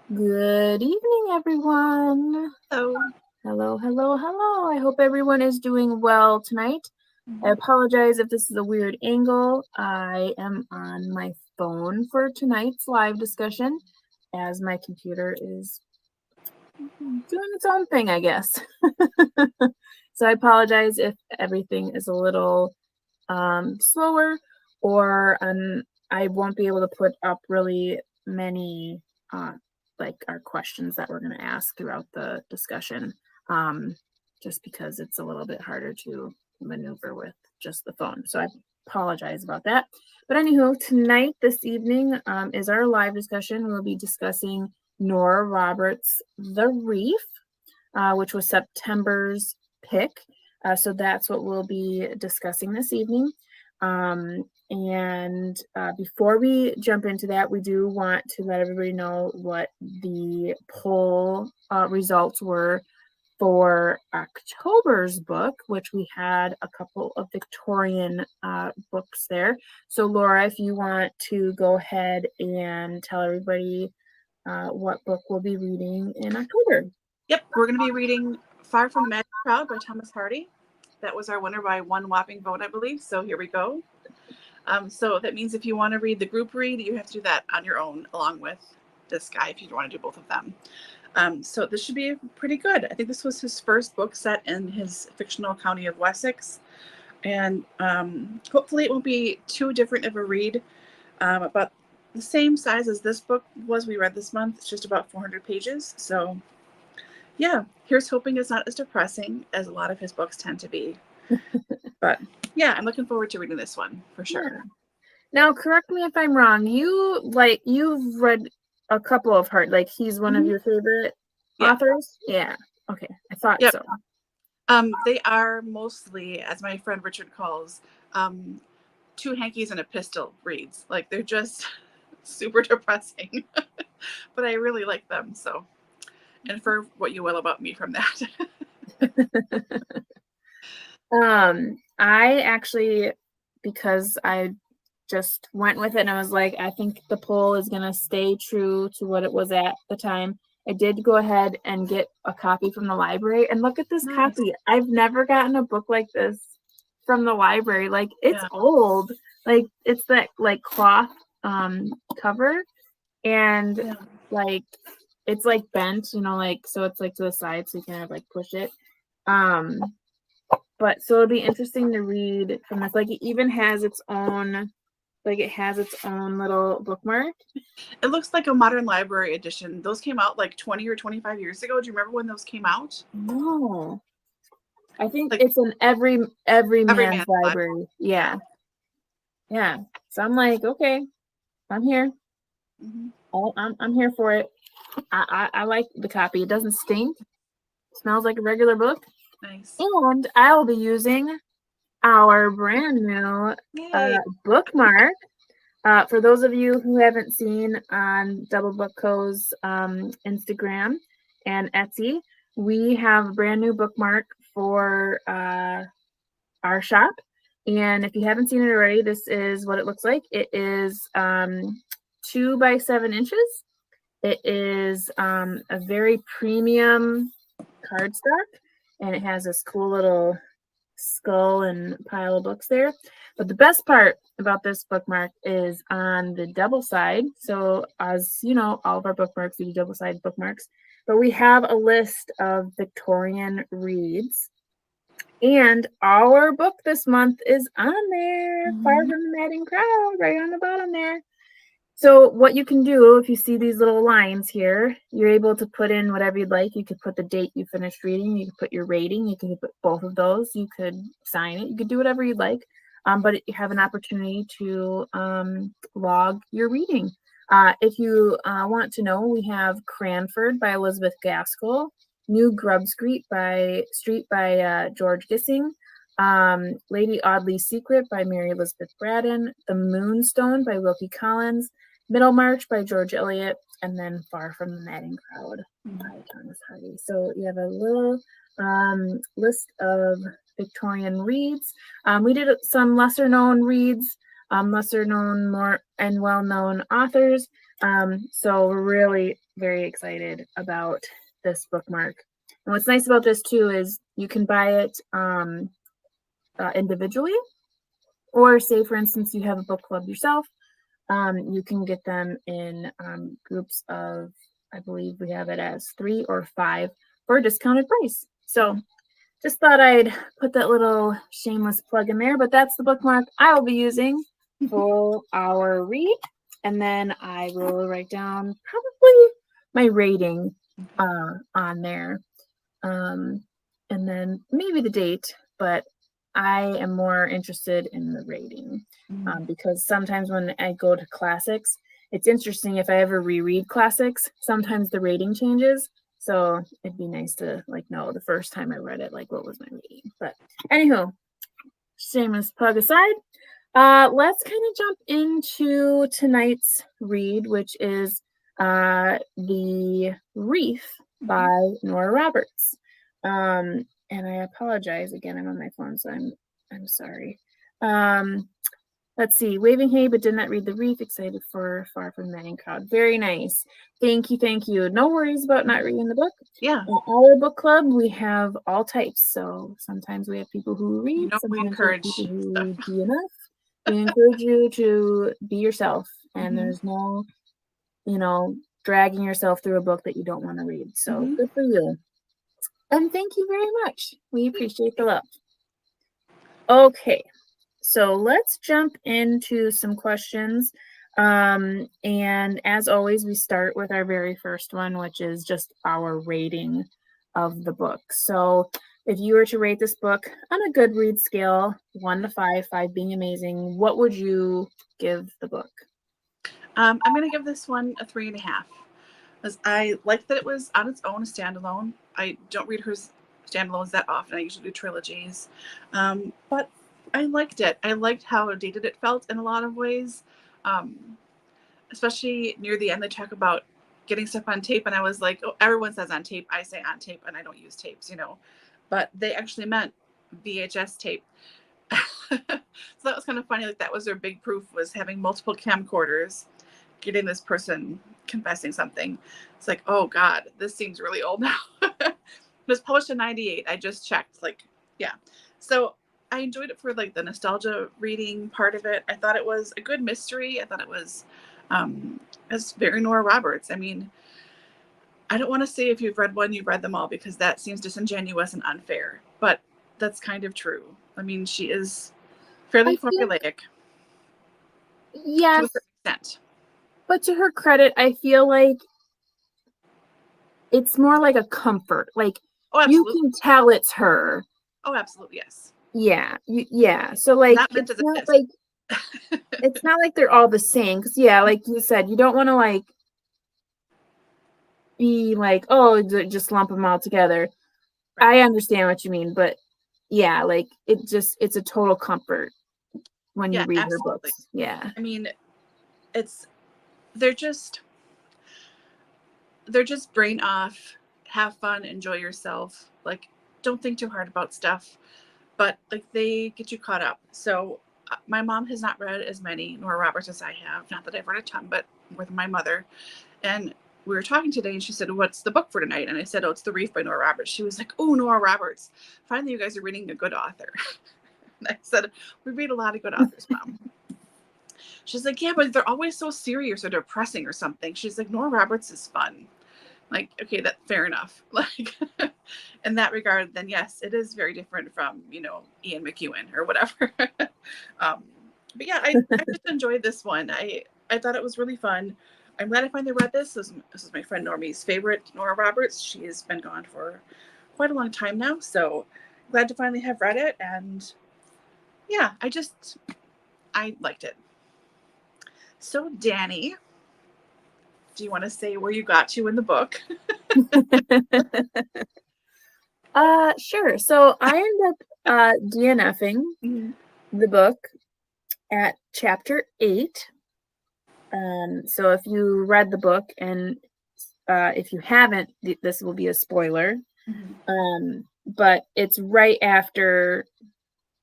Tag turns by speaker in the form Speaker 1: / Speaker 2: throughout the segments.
Speaker 1: Good evening, everyone.
Speaker 2: Hello.
Speaker 1: Hello, hello, hello. I hope everyone is doing well tonight. I apologize if this is a weird angle. I am on my phone for tonight's live discussion as my computer is doing its own thing, I guess. So I apologize if everything is a little slower or I won't be able to put up really many like our questions that we're going to ask throughout the discussion, just because it's a little bit harder to maneuver with just the phone. So I apologize about that. But anywho, tonight, this evening, is our live discussion. We'll be discussing Nora Roberts' The Reef, which was September's pick. So that's what we'll be discussing this evening. And before we jump into that, we do want to let everybody know what the poll results were for October's book, which we had a couple of Victorian books there. So Laura, if you want to go ahead and tell everybody what book we'll be reading in October.
Speaker 2: Yep, we're going to be reading Far from the Mad Crowd by Thomas Hardy. That was our winner by one whopping vote, I believe. So here we go. So that means if you want to read the group read, you have to do that on your own, along with this guy, if you want to do both of them. So this should be pretty good. I think this was his first book set in his fictional county of Wessex. And hopefully it won't be too different of a read. About the same size as this book was we read this month. It's just about 400 pages. So yeah, here's hoping it's not as depressing as a lot of his books tend to be. But yeah, I'm looking forward to reading this one for sure.
Speaker 1: Yeah. Now, correct me if I'm wrong. You've read a couple of Hart. Like he's one of your favorite authors. Yeah. Okay, I thought so.
Speaker 2: They are mostly, as my friend Richard calls, two hankies and a pistol reads. Like they're just super depressing, but I really like them. So, and for what you will about me from that.
Speaker 1: I actually, because I just went with it and I was like, I think the poll is going to stay true to what it was at the time. I did go ahead and get a copy from the library, and look at this copy. I've never gotten a book like this from the library. Like it's old. Like it's that like cloth cover, and like it's like bent, like so it's like to the side so you can like push it. But so it'll be interesting to read from this. Like it even has its own little bookmark.
Speaker 2: It looks like a modern library edition. Those came out like 20 or 25 years ago. Do you remember when those came out?
Speaker 1: No. I think like, it's in every man's library. Yeah. Yeah. So I'm like, okay, I'm here. Mm-hmm. Oh, I'm here for it. I like the copy. It doesn't stink. It smells like a regular book.
Speaker 2: Nice.
Speaker 1: And I'll be using our brand new bookmark. For those of you who haven't seen on DoubleBookedCo's Instagram and Etsy, we have a brand new bookmark for our shop. And if you haven't seen it already, this is what it looks like. It is 2 by 7 inches. It is a very premium cardstock, and it has this cool little skull and pile of books there. But the best part about this bookmark is on the double side. So as you know, all of our bookmarks, we do double side bookmarks, but we have a list of Victorian reads. And our book this month is on there, Far from the Madding Crowd, right on the bottom there. So what you can do, if you see these little lines here, you're able to put in whatever you'd like. You could put the date you finished reading. You could put your rating. You could put both of those. You could sign it. You could do whatever you'd like. But you have an opportunity to log your reading. If you want to know, we have Cranford by Elizabeth Gaskell, New Grub Street by George Gissing, Lady Audley's Secret by Mary Elizabeth Braddon, The Moonstone by Wilkie Collins, Middlemarch by George Eliot, and then Far from the Madding Crowd by Thomas Hardy. So you have a little list of Victorian reads. We did some lesser known reads, lesser known, more and well-known authors. So we're really very excited about this bookmark. And what's nice about this too is you can buy it individually, or say for instance you have a book club yourself, you can get them in groups of, I believe we have it as 3 or 5 for a discounted price. So just thought I'd put that little shameless plug in there, but that's the bookmark I will be using for our read. And then I will write down probably my rating on there. And then maybe the date, but I am more interested in the rating because sometimes when I go to classics, it's interesting if I ever reread classics, sometimes the rating changes. So it'd be nice to like know the first time I read it, like what was my rating. But anywho, shameless plug aside, let's kind of jump into tonight's read, which is the Reef by Nora Roberts. And I apologize again. I'm on my phone, so I'm sorry. Let's see. Waving hay, but did not read the Reef. Excited for Far from the Madding Crowd. Very nice. Thank you. Thank you. No worries about not reading the book.
Speaker 2: Yeah.
Speaker 1: In our book club, we have all types. So sometimes we have people who read.
Speaker 2: We
Speaker 1: sometimes
Speaker 2: encourage
Speaker 1: people who read DNF. We encourage you to be yourself, and there's no, dragging yourself through a book that you don't want to read. So good for you. And thank you very much. We appreciate the love. Okay, so let's jump into some questions. And as always, we start with our very first one, which is just our rating of the book. So if you were to rate this book on a Goodreads scale, 1 to 5, 5 being amazing, what would you give the book?
Speaker 2: I'm going to give this one a 3.5. Because I liked that it was on its own, a standalone. I don't read her standalones that often. I usually do trilogies. But I liked it. I liked how dated it felt in a lot of ways. Especially near the end, they talk about getting stuff on tape. And I was like, oh, everyone says on tape. I say on tape, and I don't use tapes, But they actually meant VHS tape. So that was kind of funny. Like that was their big proof, was having multiple camcorders, getting this person confessing something. It's like, oh God, this seems really old now. It was published in 98. I just checked. So I enjoyed it for like the nostalgia reading part of it. I thought it was a good mystery. I thought it was it's very Nora Roberts. I mean, I don't want to say if you've read one, you've read them all, because that seems disingenuous and unfair, but that's kind of true. I mean, she is fairly formulaic.
Speaker 1: Yes.
Speaker 2: To a certain extent.
Speaker 1: But to her credit, I feel like it's more like a comfort. Like, you can tell it's her.
Speaker 2: Oh, absolutely, yes.
Speaker 1: Yeah, yeah. So like, it's not like it's not like they're all the same. Because like you said, you don't want to like be like, oh, just lump them all together. Right. I understand what you mean, but yeah, like it's a total comfort when you read her books. Yeah,
Speaker 2: I mean, they're just brain off, have fun, enjoy yourself. Like, don't think too hard about stuff, but like they get you caught up. So my mom has not read as many Nora Roberts as I have. Not that I've read a ton, but with my mother. And we were talking today, and she said, "What's the book for tonight?" And I said, "Oh, it's The Reef by Nora Roberts." She was like, "Oh, Nora Roberts. Finally, you guys are reading a good author." And I said, "We read a lot of good authors, Mom." She's like, "Yeah, but they're always so serious or depressing or something." She's like, "Nora Roberts is fun." Like, okay, that's fair enough. Like, in that regard, then yes, it is very different from, Ian McEwan or whatever. But yeah, I just enjoyed this one. I thought it was really fun. I'm glad I finally read this. This is my friend Normie's favorite Nora Roberts. She has been gone for quite a long time now. So glad to finally have read it. And yeah, I liked it. So Dani, do you want to say where you got to in the book?
Speaker 1: Sure. So I end up DNFing the book at chapter 8. So if you read the book, and if you haven't, this will be a spoiler. But it's right after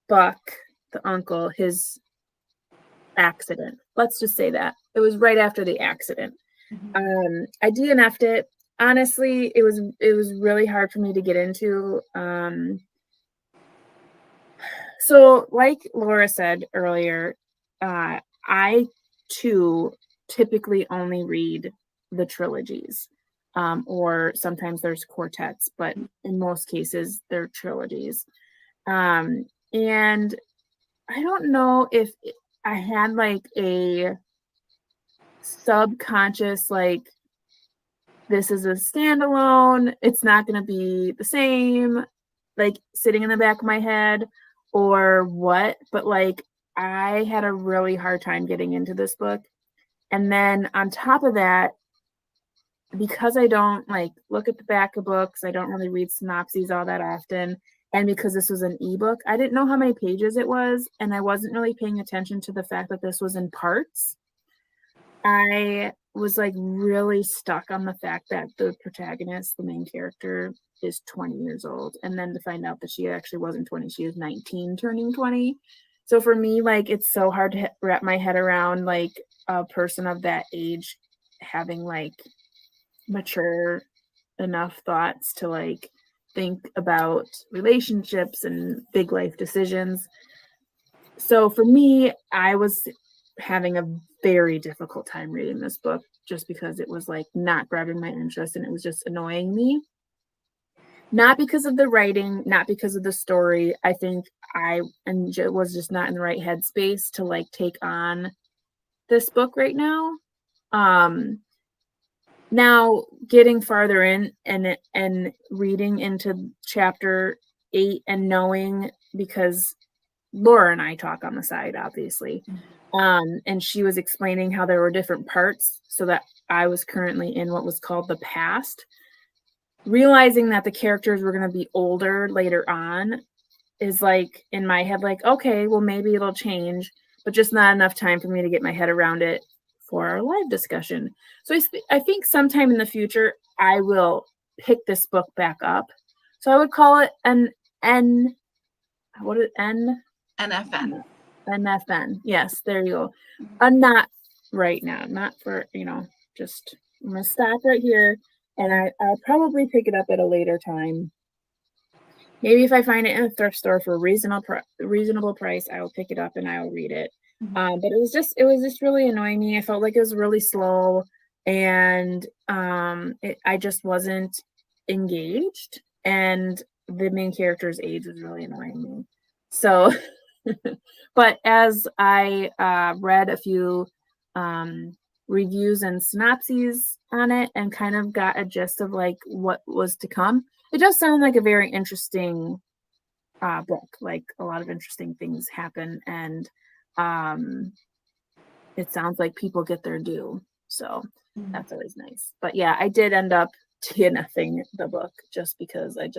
Speaker 1: Buck, the uncle, his accident. Let's just say that. It was right after the accident. I DNF'd it. Honestly, it was really hard for me to get into. So like Laura said earlier, I too typically only read the trilogies, or sometimes there's quartets, but in most cases they're trilogies. And I don't know if I had like a subconscious, like, this is a standalone, it's not going to be the same, like sitting in the back of my head or what, but like I had a really hard time getting into this book. And then on top of that, because I don't like look at the back of books, I don't really read synopses all that often. And because this was an ebook, I didn't know how many pages it was. And I wasn't really paying attention to the fact that this was in parts. I was like really stuck on the fact that the protagonist, the main character, is 20 years old. And then to find out that she actually wasn't 20, she was 19 turning 20. So for me, like, it's so hard to wrap my head around like a person of that age having like mature enough thoughts to like think about relationships and big life decisions. So for me, I was having a very difficult time reading this book just because it was like not grabbing my interest and it was just annoying me. Not because of the writing, not because of the story. I think I was just not in the right headspace to like take on this book right now. Now getting farther in and reading into chapter 8 and knowing, because Laura and I talk on the side, obviously. And she was explaining how there were different parts, so that I was currently in what was called the past. Realizing that the characters were going to be older later on is like in my head, like, okay, well, maybe it'll change, but just not enough time for me to get my head around it for our live discussion. So I think sometime in the future, I will pick this book back up. So I would call it NFN. NFN. Yes, there you go. Not right now, not for, just, I'm going to stop right here, and I'll probably pick it up at a later time. Maybe if I find it in a thrift store for a reasonable price, I will pick it up and I will read it. But it was just really annoying me. I felt like it was really slow, and I just wasn't engaged, and the main character's age was really annoying me. So, but as I read a few reviews and synopses on it and kind of got a gist of like what was to come, it does sound like a very interesting book. Like a lot of interesting things happen, and it sounds like people get their due. So that's always nice. But yeah, I did end up DNFing the book just because I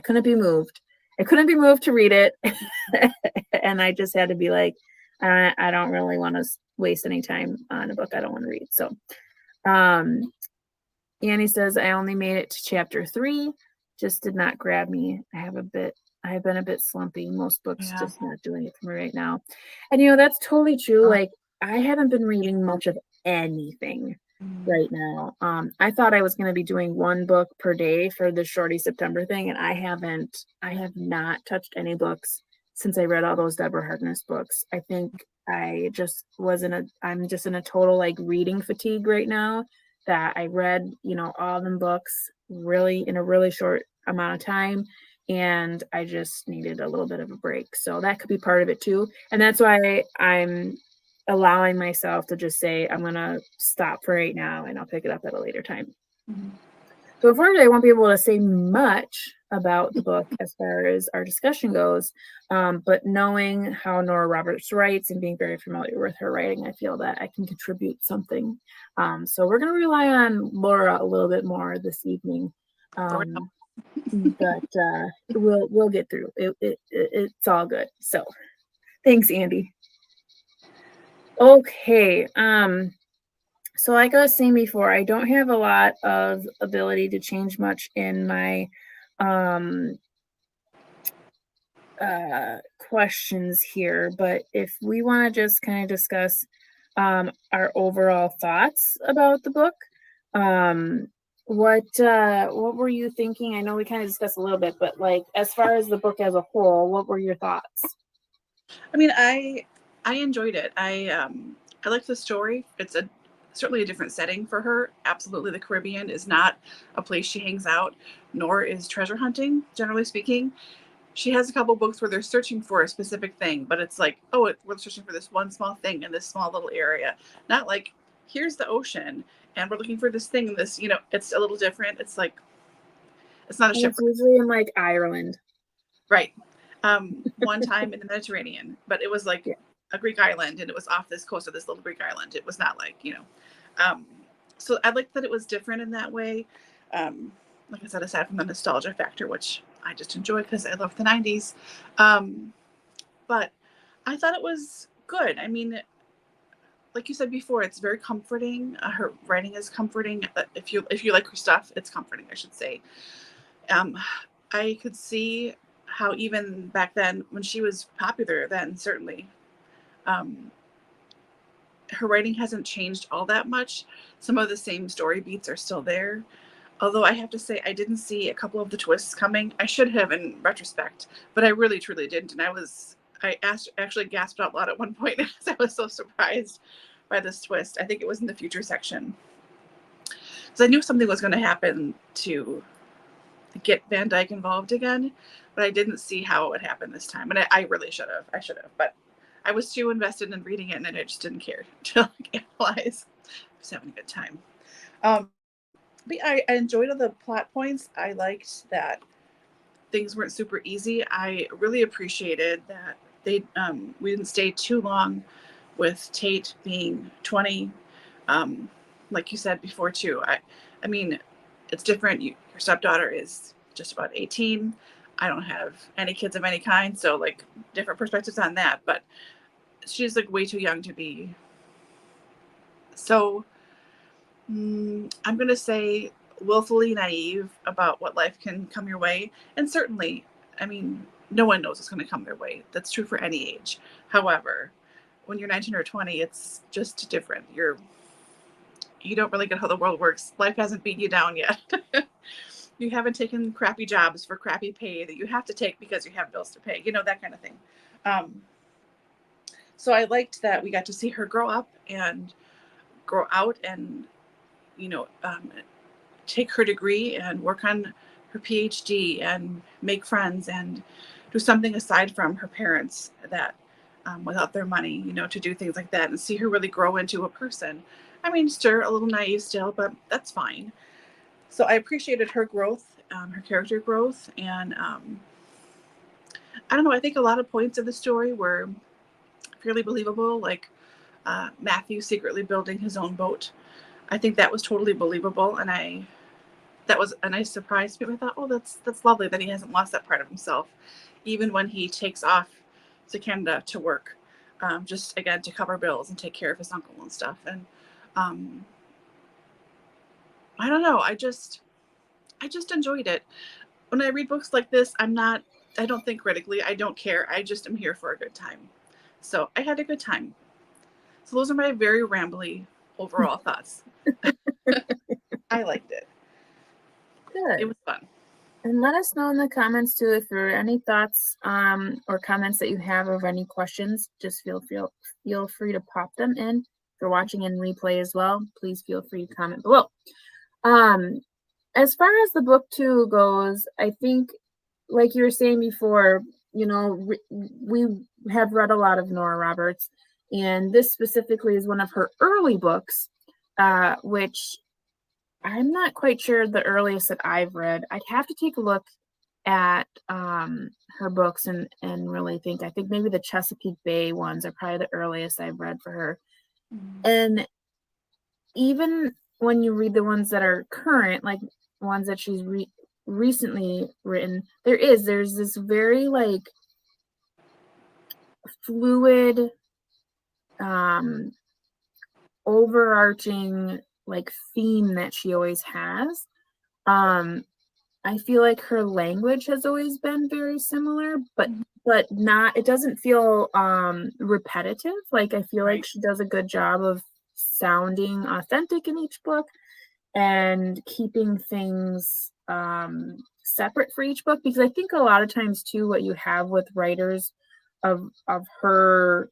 Speaker 1: couldn't be moved. I couldn't be moved to read it. And I just had to be like, I don't really want to waste any time on a book I don't want to read. So Annie says, I only made it to chapter 3. Just did not grab me. I have been a bit slumpy. Most books just not doing it for me right now. And that's totally true. Like, I haven't been reading much of anything right now. I thought I was going to be doing one book per day for the Shorty September thing, and I have not touched any books since I read all those Deborah Harkness books. I think I'm just in a total like reading fatigue right now, that I read, all them books really in a really short amount of time, and I just needed a little bit of a break. So that could be part of it too. And that's why I'm allowing myself to just say, I'm going to stop for right now and I'll pick it up at a later time. So unfortunately, I won't be able to say much about the book as far as our discussion goes. But knowing how Nora Roberts writes and being very familiar with her writing, I feel that I can contribute something. So we're going to rely on Laura a little bit more this evening. But we'll get through it. It's all good. So thanks, Andy. Okay. So like I was saying before, I don't have a lot of ability to change much in my questions here, but if we want to just kind of discuss our overall thoughts about the book. What were you thinking? I know we kind of discussed a little bit, but like as far as the book as a whole, what were your thoughts?
Speaker 2: I mean, I enjoyed it. I liked the story. It's certainly a different setting for her. Absolutely, the Caribbean is not a place she hangs out, nor is treasure hunting, generally speaking. She has a couple books where they're searching for a specific thing, but it's like, oh, we're searching for this one small thing in this small little area. Not like, here's the ocean, and we're looking for this thing. This, it's a little different. It's like, it's not a
Speaker 1: And it's
Speaker 2: shipwreck.
Speaker 1: usually in like Ireland.
Speaker 2: Right. One time in the Mediterranean, but it was like
Speaker 1: Yeah.
Speaker 2: a Greek island, and it was off this coast of this little Greek island. It was not like, so I liked that it was different in that way. Like I said, aside from the nostalgia factor, which I just enjoy because I love the 90s. But I thought it was good. I mean, like you said before, it's very comforting. Her writing is comforting. If you like her stuff, it's comforting, I should say. I could see how even back then, when she was popular, then certainly, her writing hasn't changed all that much. Some of the same story beats are still there. Although I have to say, I didn't see a couple of the twists coming. I should have in retrospect, but I really truly didn't. And actually gasped out loud at one point because I was so surprised by this twist. I think it was in the future section. So I knew something was going to happen to get Van Dyke involved again, but I didn't see how it would happen this time. And I really should have. I should have, but I was too invested in reading it, and I just didn't care to analyze. I was having a good time. But I enjoyed all the plot points. I liked that things weren't super easy. I really appreciated that we didn't stay too long with Tate being 20. Like you said before too. I mean, it's different. Your stepdaughter is just about 18. I don't have any kids of any kind, so like different perspectives on that. But she's like way too young to be. So I'm gonna say willfully naive about what life can come your way, and certainly, I mean, no one knows what's going to come their way. That's true for any age. However, when you're 19 or 20, it's just different. You don't really get how the world works. Life hasn't beat you down yet. You haven't taken crappy jobs for crappy pay that you have to take because you have bills to pay, that kind of thing. So I liked that we got to see her grow up and grow out and, take her degree and work on her PhD and make friends and do something aside from her parents that without their money, to do things like that and see her really grow into a person. I mean, sure, a little naive still, but that's fine. So I appreciated her growth, her character growth. And I don't know, I think a lot of points of the story were fairly believable, like Matthew secretly building his own boat. I think that was totally believable. And that was a nice surprise to me. I thought, oh, that's lovely that he hasn't lost that part of himself, even when he takes off to Canada to work, just again to cover bills and take care of his uncle and stuff. And I don't know, I just enjoyed it. When I read books like this, I don't think critically. I don't care. I just am here for a good time. So I had a good time. So those are my very rambly overall thoughts. I liked it.
Speaker 1: Good.
Speaker 2: It was fun.
Speaker 1: And let us know in the comments too if there are any thoughts or comments that you have or any questions. Just feel free to pop them in. If you're watching in replay as well, please feel free to comment below. As far as the book two goes, I think, like you were saying before, we have read a lot of Nora Roberts, and this specifically is one of her early books, which I'm not quite sure the earliest that I've read. I'd have to take a look at her books and really think. I think maybe the Chesapeake Bay ones are probably the earliest I've read for her. And even when you read the ones that are current, like ones that she's recently written, there's this very like fluid, overarching like theme that she always has. I feel like her language has always been very similar, but not, it doesn't feel repetitive. Like I feel like she does a good job of sounding authentic in each book and keeping things separate for each book, because I think a lot of times too what you have with writers of her,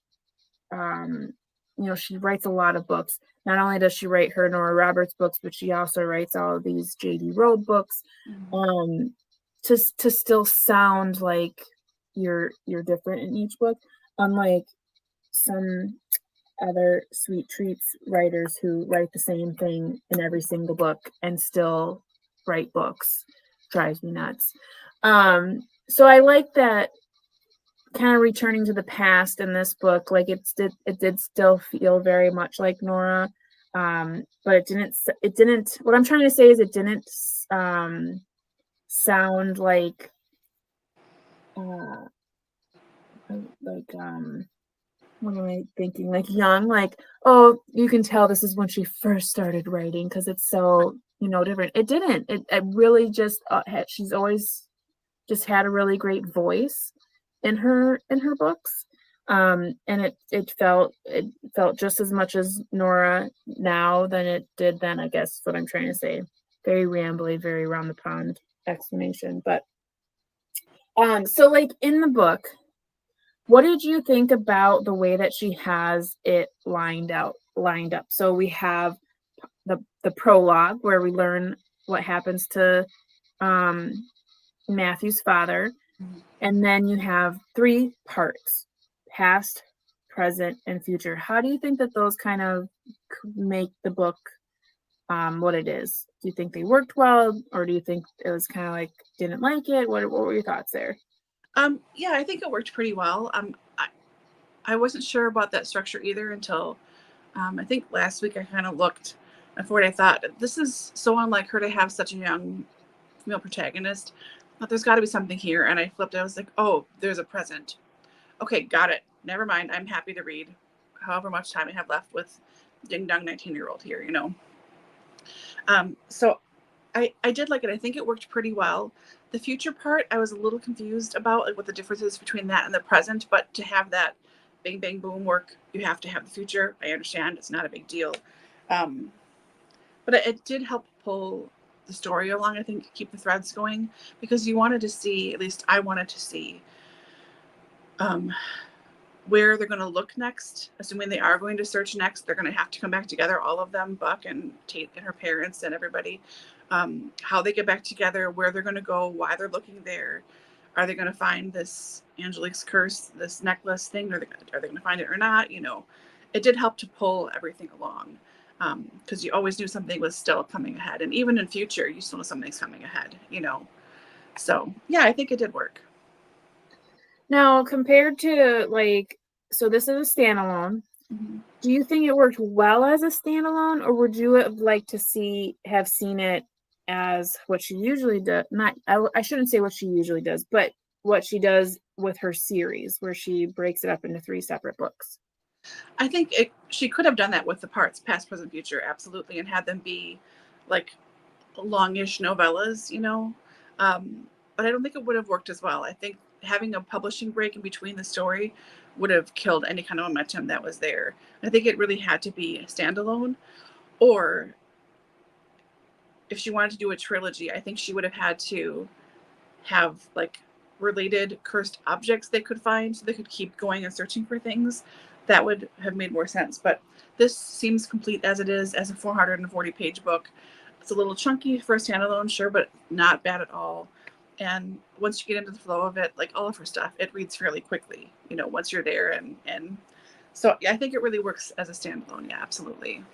Speaker 1: she writes a lot of books. Not only does she write her Nora Roberts books, but she also writes all of these J.D. Rowe books, to still sound like you're different in each book, unlike some other Sweet Treats writers who write the same thing in every single book and still write books. Drives me nuts. So I like that kind of returning to the past in this book. Like it did still feel very much like Nora, but it didn't. What I'm trying to say is it didn't sound like what am I thinking? Like young, like, oh, you can tell this is when she first started writing because it's so, different. It didn't. It really just she's always just had a really great voice in her books. And it felt just as much as Nora now than it did then, I guess what I'm trying to say. Very rambly, very round the pond explanation. But so like in the book, what did you think about the way that she has it lined up? So we have the prologue where we learn what happens to Matthew's father, and then you have 3 parts: past, present, and future. How do you think that those kind of make the book what it is? Do you think they worked well, or do you think it was kind of like didn't like it? What were your thoughts there?
Speaker 2: Yeah, I think it worked pretty well. I wasn't sure about that structure either until I think last week I kind of looked for what I thought. This is so unlike her to have such a young female protagonist. But there's got to be something here. And I flipped. I was like, oh, there's a present. Okay, got it. Never mind. I'm happy to read however much time I have left with ding dong 19-year-old here, So I did like it. I think it worked pretty well. The future part, I was a little confused about, like what the difference is between that and the present, but to have that bang, bang, boom work, you have to have the future. I understand. It's not a big deal. But it did help pull the story along, I think, keep the threads going, because you wanted to see, at least I wanted to see, where they're going to look next. Assuming they are going to search next, they're going to have to come back together, all of them, Buck and Tate and her parents and everybody. How they get back together, where they're going to go, why they're looking there. Are they going to find this Angelique's curse, this necklace thing? Are they going to find it or not? It did help to pull everything along, because you always knew something was still coming ahead. And even in future, you still know something's coming ahead, So, yeah, I think it did work.
Speaker 1: Now, compared to so this is a standalone. Mm-hmm. Do you think it worked well as a standalone, or would you have liked to have seen it as what she usually does? I shouldn't say what she usually does, but what she does with her series, where she breaks it up into 3 separate books.
Speaker 2: I think she could have done that with the parts, past, present, future, absolutely, and had them be like longish novellas, but I don't think it would have worked as well. I think having a publishing break in between the story would have killed any kind of momentum that was there. I think it really had to be a standalone, or if she wanted to do a trilogy, I think she would have had to have like related cursed objects they could find so they could keep going and searching for things. That would have made more sense. But this seems complete as it is, as a 440-page book. It's a little chunky for a standalone, sure, but not bad at all. And once you get into the flow of it, like all of her stuff, it reads fairly quickly, once you're there. And so yeah, I think it really works as a standalone. Yeah, absolutely.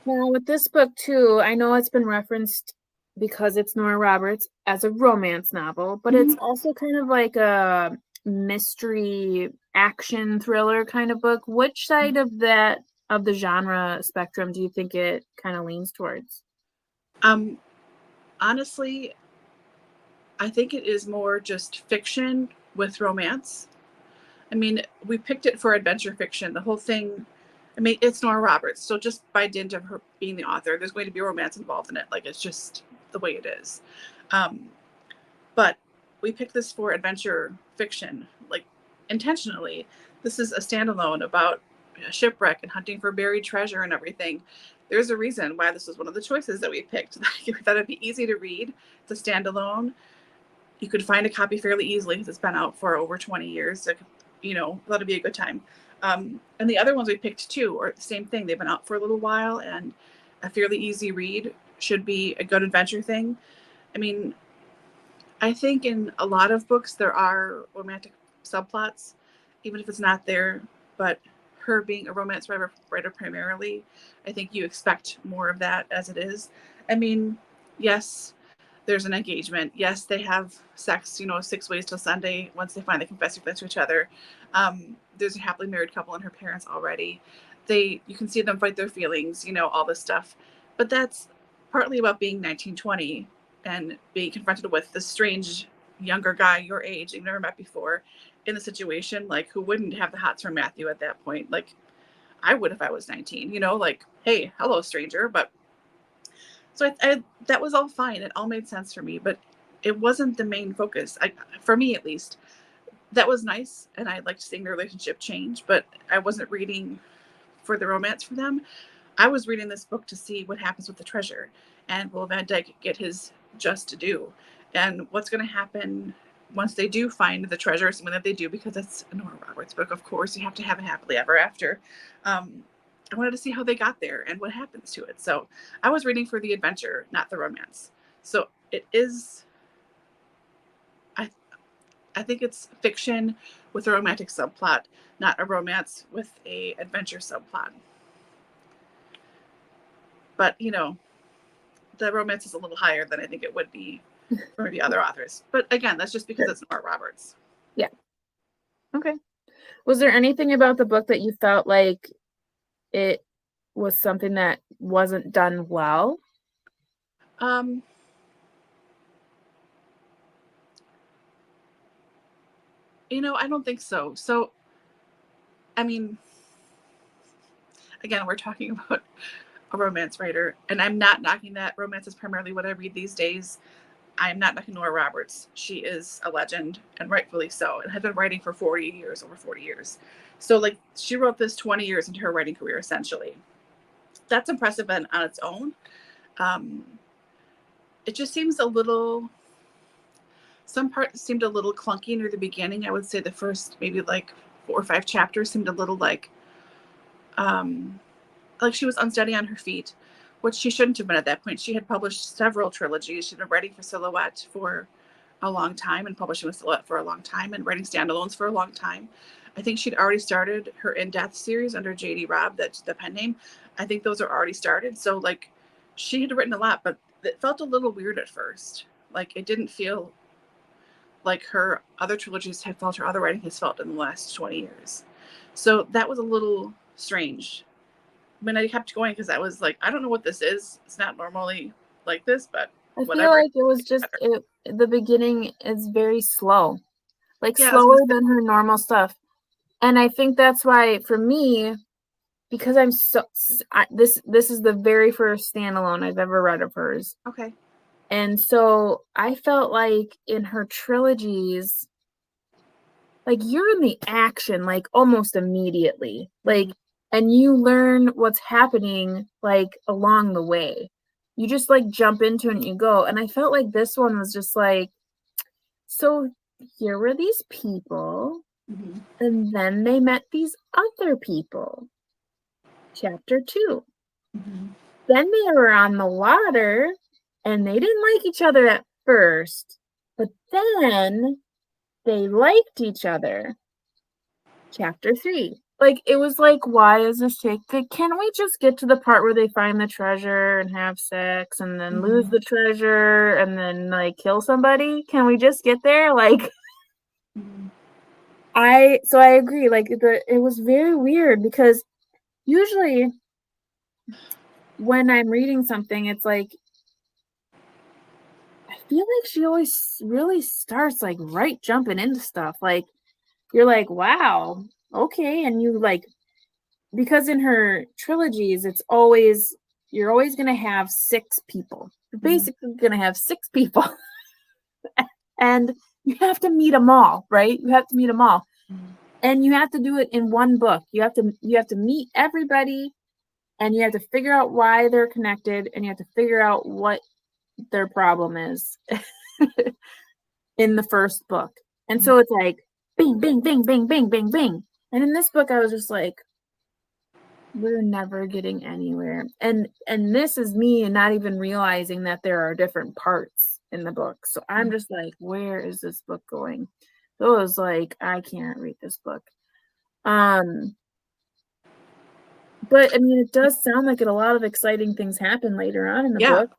Speaker 1: Now with this book too, I know it's been referenced because it's Nora Roberts as a romance novel, but it's also kind of like a mystery action thriller kind of book. Which side of the genre spectrum do you think it kind of leans towards?
Speaker 2: Honestly, I think it is more just fiction with romance. I mean, we picked it for adventure fiction. The whole thing, I mean, it's Nora Roberts, so just by dint of her being the author, there's going to be romance involved in it. Like, it's just the way it is. But we picked this for adventure fiction, like intentionally. This is a standalone about a shipwreck and hunting for buried treasure and everything. There's a reason why this was one of the choices that we picked. We thought it'd be easy to read. It's a standalone. You could find a copy fairly easily because it's been out for over 20 years. So, that'd be a good time. And the other ones we picked too are the same thing. They've been out for a little while, and a fairly easy read should be a good adventure thing. I mean, I think in a lot of books there are romantic subplots, even if it's not there. But her being a romance writer primarily, I think you expect more of that as it is. I mean, yes, there's an engagement. Yes, they have sex, 6 ways till Sunday once they finally confess to each other. There's a happily married couple and her parents already. You can see them fight their feelings, all this stuff. But that's partly about being 1920 and being confronted with this strange younger guy your age you've never met before in the situation, like who wouldn't have the hots for Matthew at that point? Like I would if I was 19, like, hey, hello, stranger. But so I that was all fine. It all made sense for me, but it wasn't the main focus. For me, at least, that was nice, and I liked seeing the relationship change. But I wasn't reading for the romance for them. I was reading this book to see what happens with the treasure, and will Van Dyke get his just due, and what's going to happen once they do find the treasure, assuming that they do, because it's a Nora Roberts book. Of course, you have to have a happily ever after. I wanted to see how they got there and what happens to it. So I was reading for the adventure, not the romance. So it is, I think it's fiction with a romantic subplot, not a romance with a adventure subplot. But, the romance is a little higher than I think it would be for maybe other authors. But again, that's just because it's Nora Roberts.
Speaker 1: Yeah. Okay. Was there anything about the book that you felt like it was something that wasn't done well?
Speaker 2: I don't think so. So, I mean, again, we're talking about a romance writer, and I'm not knocking that. Romance is primarily what I read these days. I'm not knocking Nora Roberts. She is a legend, and rightfully so, and has been writing for over 40 years. So, like, she wrote this 20 years into her writing career, essentially. That's impressive on its own. It just seems some parts seemed a little clunky near the beginning. I would say the first maybe like 4 or 5 chapters seemed a little like she was unsteady on her feet, which she shouldn't have been at that point. She had published several trilogies. She'd been writing for Silhouette for a long time and publishing with Silhouette for a long time and writing standalones for a long time. I think she'd already started her In Death series under J.D. Robb, that's the pen name. I think those are already started. So, like, she had written a lot, but it felt a little weird at first. Like, it didn't feel like her other trilogies had felt, her other writing has felt in the last 20 years. So that was a little strange. I mean, I kept going because I was like, I don't know what this is. It's not normally like this, but whatever.
Speaker 1: I feel like it was just, the beginning is very slow. Like, slower than her normal stuff. And I think that's why, for me, because this is the very first standalone I've ever read of hers.
Speaker 2: Okay.
Speaker 1: And so I felt like in her trilogies, like, you're in the action, like, almost immediately. Like, and you learn what's happening, like, along the way. You just, like, jump into it and you go. And I felt like this one was just like, so here were these people, and then they met these other people. Chapter 2. Then they were on the water, and they didn't like each other at first, but then they liked each other. Chapter 3. Like, it was like, why is this can't we just get to the part where they find the treasure and have sex and then lose the treasure and then, like, kill somebody? Can we just get there? Like, I agree. Like, it was very weird because usually when I'm reading something, it's like, I feel like she always really starts, like, right jumping into stuff. Like, you're like, wow, okay. And you, like, because in her trilogies, you're always going to have 6 people. You're basically going to have 6 people. And you have to meet them all, right? You have to meet them all.
Speaker 2: Mm-hmm.
Speaker 1: And you have to do it in one book. You have to meet everybody, and you have to figure out why they're connected, and you have to figure out what their problem is in the first book. And so it's like bing, bing, bing, bing, bing, bing, bing. And in this book, I was just like, we're never getting anywhere. And this is me not even realizing that there are different parts in the book. So I'm just like, where is this book going? So it was like, I can't read this book. But I mean, it does sound like a lot of exciting things happen later on in the book.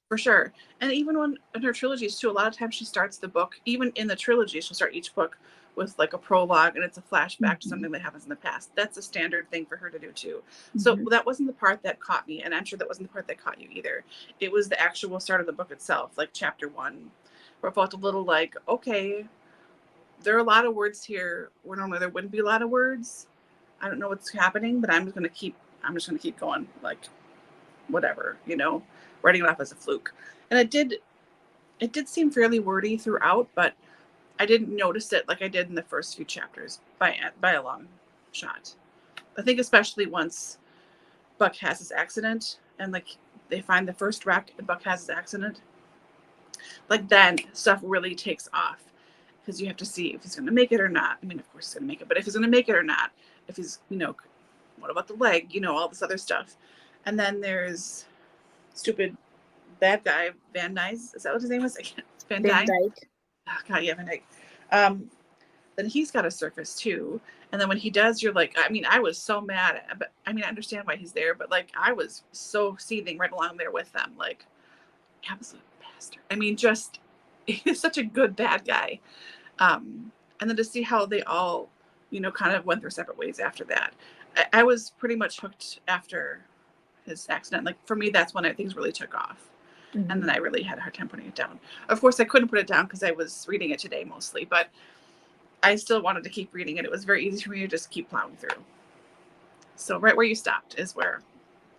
Speaker 2: For sure. And even when in her trilogies too, a lot of times she starts the book, even in the trilogy, she'll start each book with like a prologue, and it's a flashback to something that happens in the past. That's a standard thing for her to do too. So that wasn't the part that caught me, and I'm sure that wasn't the part that caught you either. It was the actual start of the book itself, like chapter 1, where it felt a little like, okay, there are a lot of words here where normally there wouldn't be a lot of words. I don't know what's happening, but I'm just gonna keep going, like whatever, writing it off as a fluke. And it did seem fairly wordy throughout, but I didn't notice it like I did in the first few chapters by a long shot. I think especially once Buck has his accident and like they find the first wreck and Buck has his accident, like then stuff really takes off, because you have to see if he's going to make it or not. I mean, of course he's going to make it, but if he's going to make it or not, if he's, what about the leg, all this other stuff. And then there's stupid bad guy, Van Nuys. Is that what his name was? Van Dyke. Oh, God, yeah, Van Dyke. Then he's got to surface too. And then when he does, you're like, I mean, I was so mad. But I mean, I understand why he's there, but like, I was so seething right along there with them. Like, absolute bastard. I mean, just, he's such a good bad guy. And then to see how they all, kind of went their separate ways after that. I was pretty much hooked after his accident. Like, for me, that's when things really took off. And then I really had a hard time putting it down. Of course, I couldn't put it down because I was reading it today mostly, but I still wanted to keep reading it. It was very easy for me to just keep plowing through. So right where you stopped is where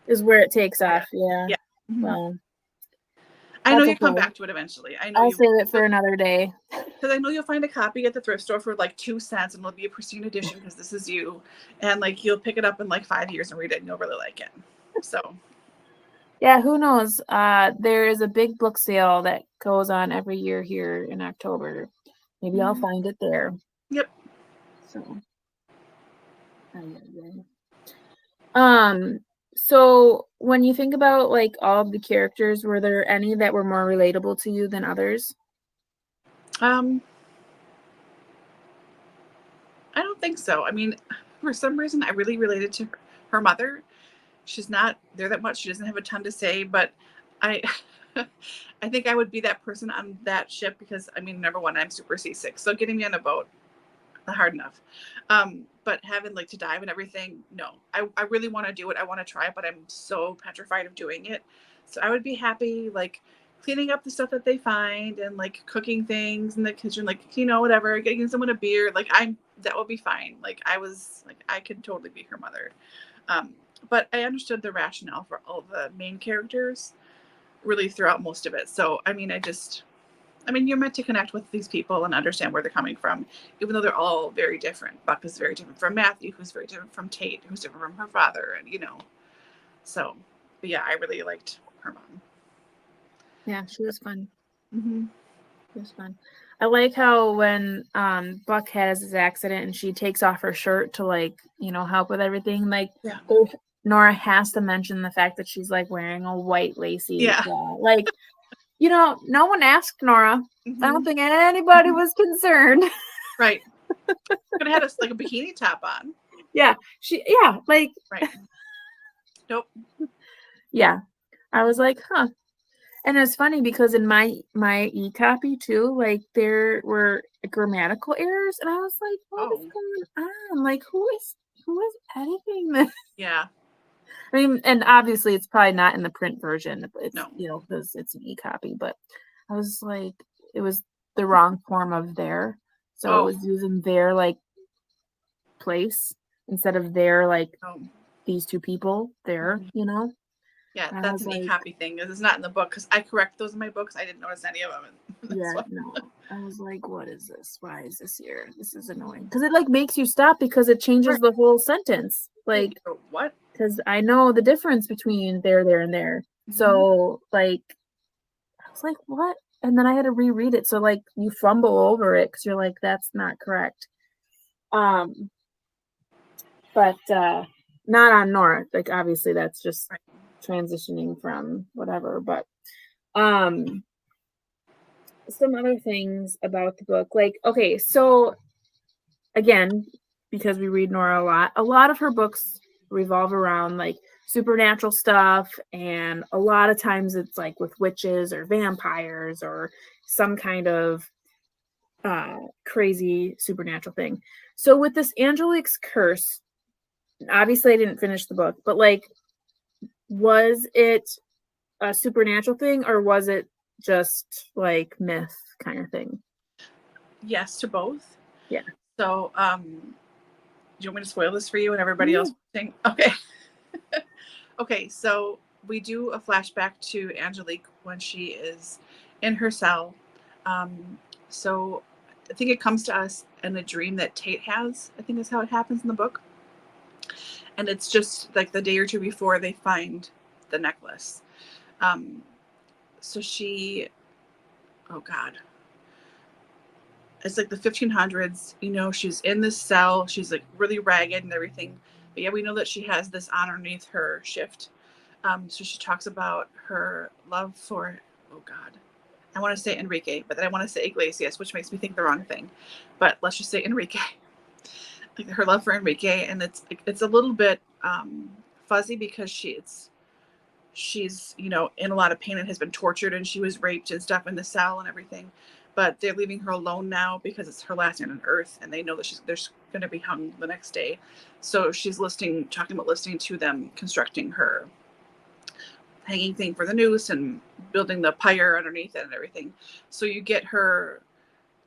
Speaker 1: it takes off. Yeah.
Speaker 2: Well, I know you'll come back to it eventually.
Speaker 1: I'll save it for another day.
Speaker 2: Because I know you'll find a copy at the thrift store for like 2 cents, and it'll be a pristine edition because this is you. And like you'll pick it up in like 5 years and read it, and you'll really like it. So.
Speaker 1: Yeah, who knows? There is a big book sale that goes on every year here in October. Maybe I'll find it there.
Speaker 2: Yep.
Speaker 1: So. So when you think about like all of the characters, were there any that were more relatable to you than others?
Speaker 2: I don't think so. I mean, for some reason, I really related to her mother. She's not there that much. She doesn't have a ton to say, but I think I would be that person on that ship because, I mean, number one, I'm super seasick. So getting me on a boat, hard enough. But having like to dive and everything, no. I really want to do it. I want to try it, but I'm so petrified of doing it. So I would be happy like cleaning up the stuff that they find and like cooking things in the kitchen, like, whatever, getting someone a beer. Like that would be fine. Like I could totally be her mother. But I understood the rationale for all the main characters really throughout most of it. So, I mean, you're meant to connect with these people and understand where they're coming from, even though they're all very different. Buck is very different from Matthew, who's very different from Tate, who's different from her father, and So, but yeah, I really liked her mom.
Speaker 1: Yeah, she was fun. It was fun. I like how when Buck has his accident and she takes off her shirt to like, help with everything. Like, Nora has to mention the fact that she's like wearing a white lacy bra. Like, no one asked Nora. I don't think anybody was concerned.
Speaker 2: Right. Could have had like a bikini top on.
Speaker 1: Yeah. Like.
Speaker 2: Right. Nope.
Speaker 1: Yeah. I was like, huh. And it's funny because in my e-copy too, like there were grammatical errors, and I was like, what is going on? Like, who is editing this?
Speaker 2: Yeah.
Speaker 1: I mean, and obviously it's probably not in the print version. It's, because it's an e-copy, but I was like, it was the wrong form of there. So it was using their like place instead of their like these two people there,
Speaker 2: Yeah, that's an e-copy thing. This is not in the book because I correct those in my books. I didn't notice any of them This one.
Speaker 1: no. I was like, what is this? Why is this here? This is annoying. Because it like makes you stop because it changes the whole sentence. Like,
Speaker 2: what?
Speaker 1: Because I know the difference between there, and there. So like, I was like, what? And then I had to reread it. So like, you fumble over it because you're like, that's not correct. But not on Nora. Like, obviously, that's just transitioning from whatever. But some other things about the book, like, okay, so again, because we read Nora a lot of her books revolve around like supernatural stuff, and a lot of times it's like with witches or vampires or some kind of crazy supernatural thing. So with this Angelique's Curse, obviously I didn't finish the book, but like, was it a supernatural thing or was it just like myth kind of thing?
Speaker 2: Yes to both.
Speaker 1: Yeah.
Speaker 2: So, do you want me to spoil this for you and everybody else? Okay. Okay, so we do a flashback to Angelique when she is in her cell. So I think it comes to us in a dream that Tate has, I think is how it happens in the book. And it's just like the day or two before they find the necklace. So she, oh God, it's like the 1500s, you know, she's in this cell, she's like really ragged and everything, but yeah, we know that she has this underneath her shift. So she talks about her love for, oh God, I want to say Enrique, but then I want to say Iglesias, which makes me think the wrong thing, but let's just say Enrique. Like her love for Enrique, and it's a little bit fuzzy because she's you know in a lot of pain and has been tortured, and she was raped and stuff in the cell and everything, but they're leaving her alone now because it's her last night on earth, and they know that they're going to be hung the next day. So she's talking about listening to them constructing her hanging thing for the noose and building the pyre underneath it and everything. So you get her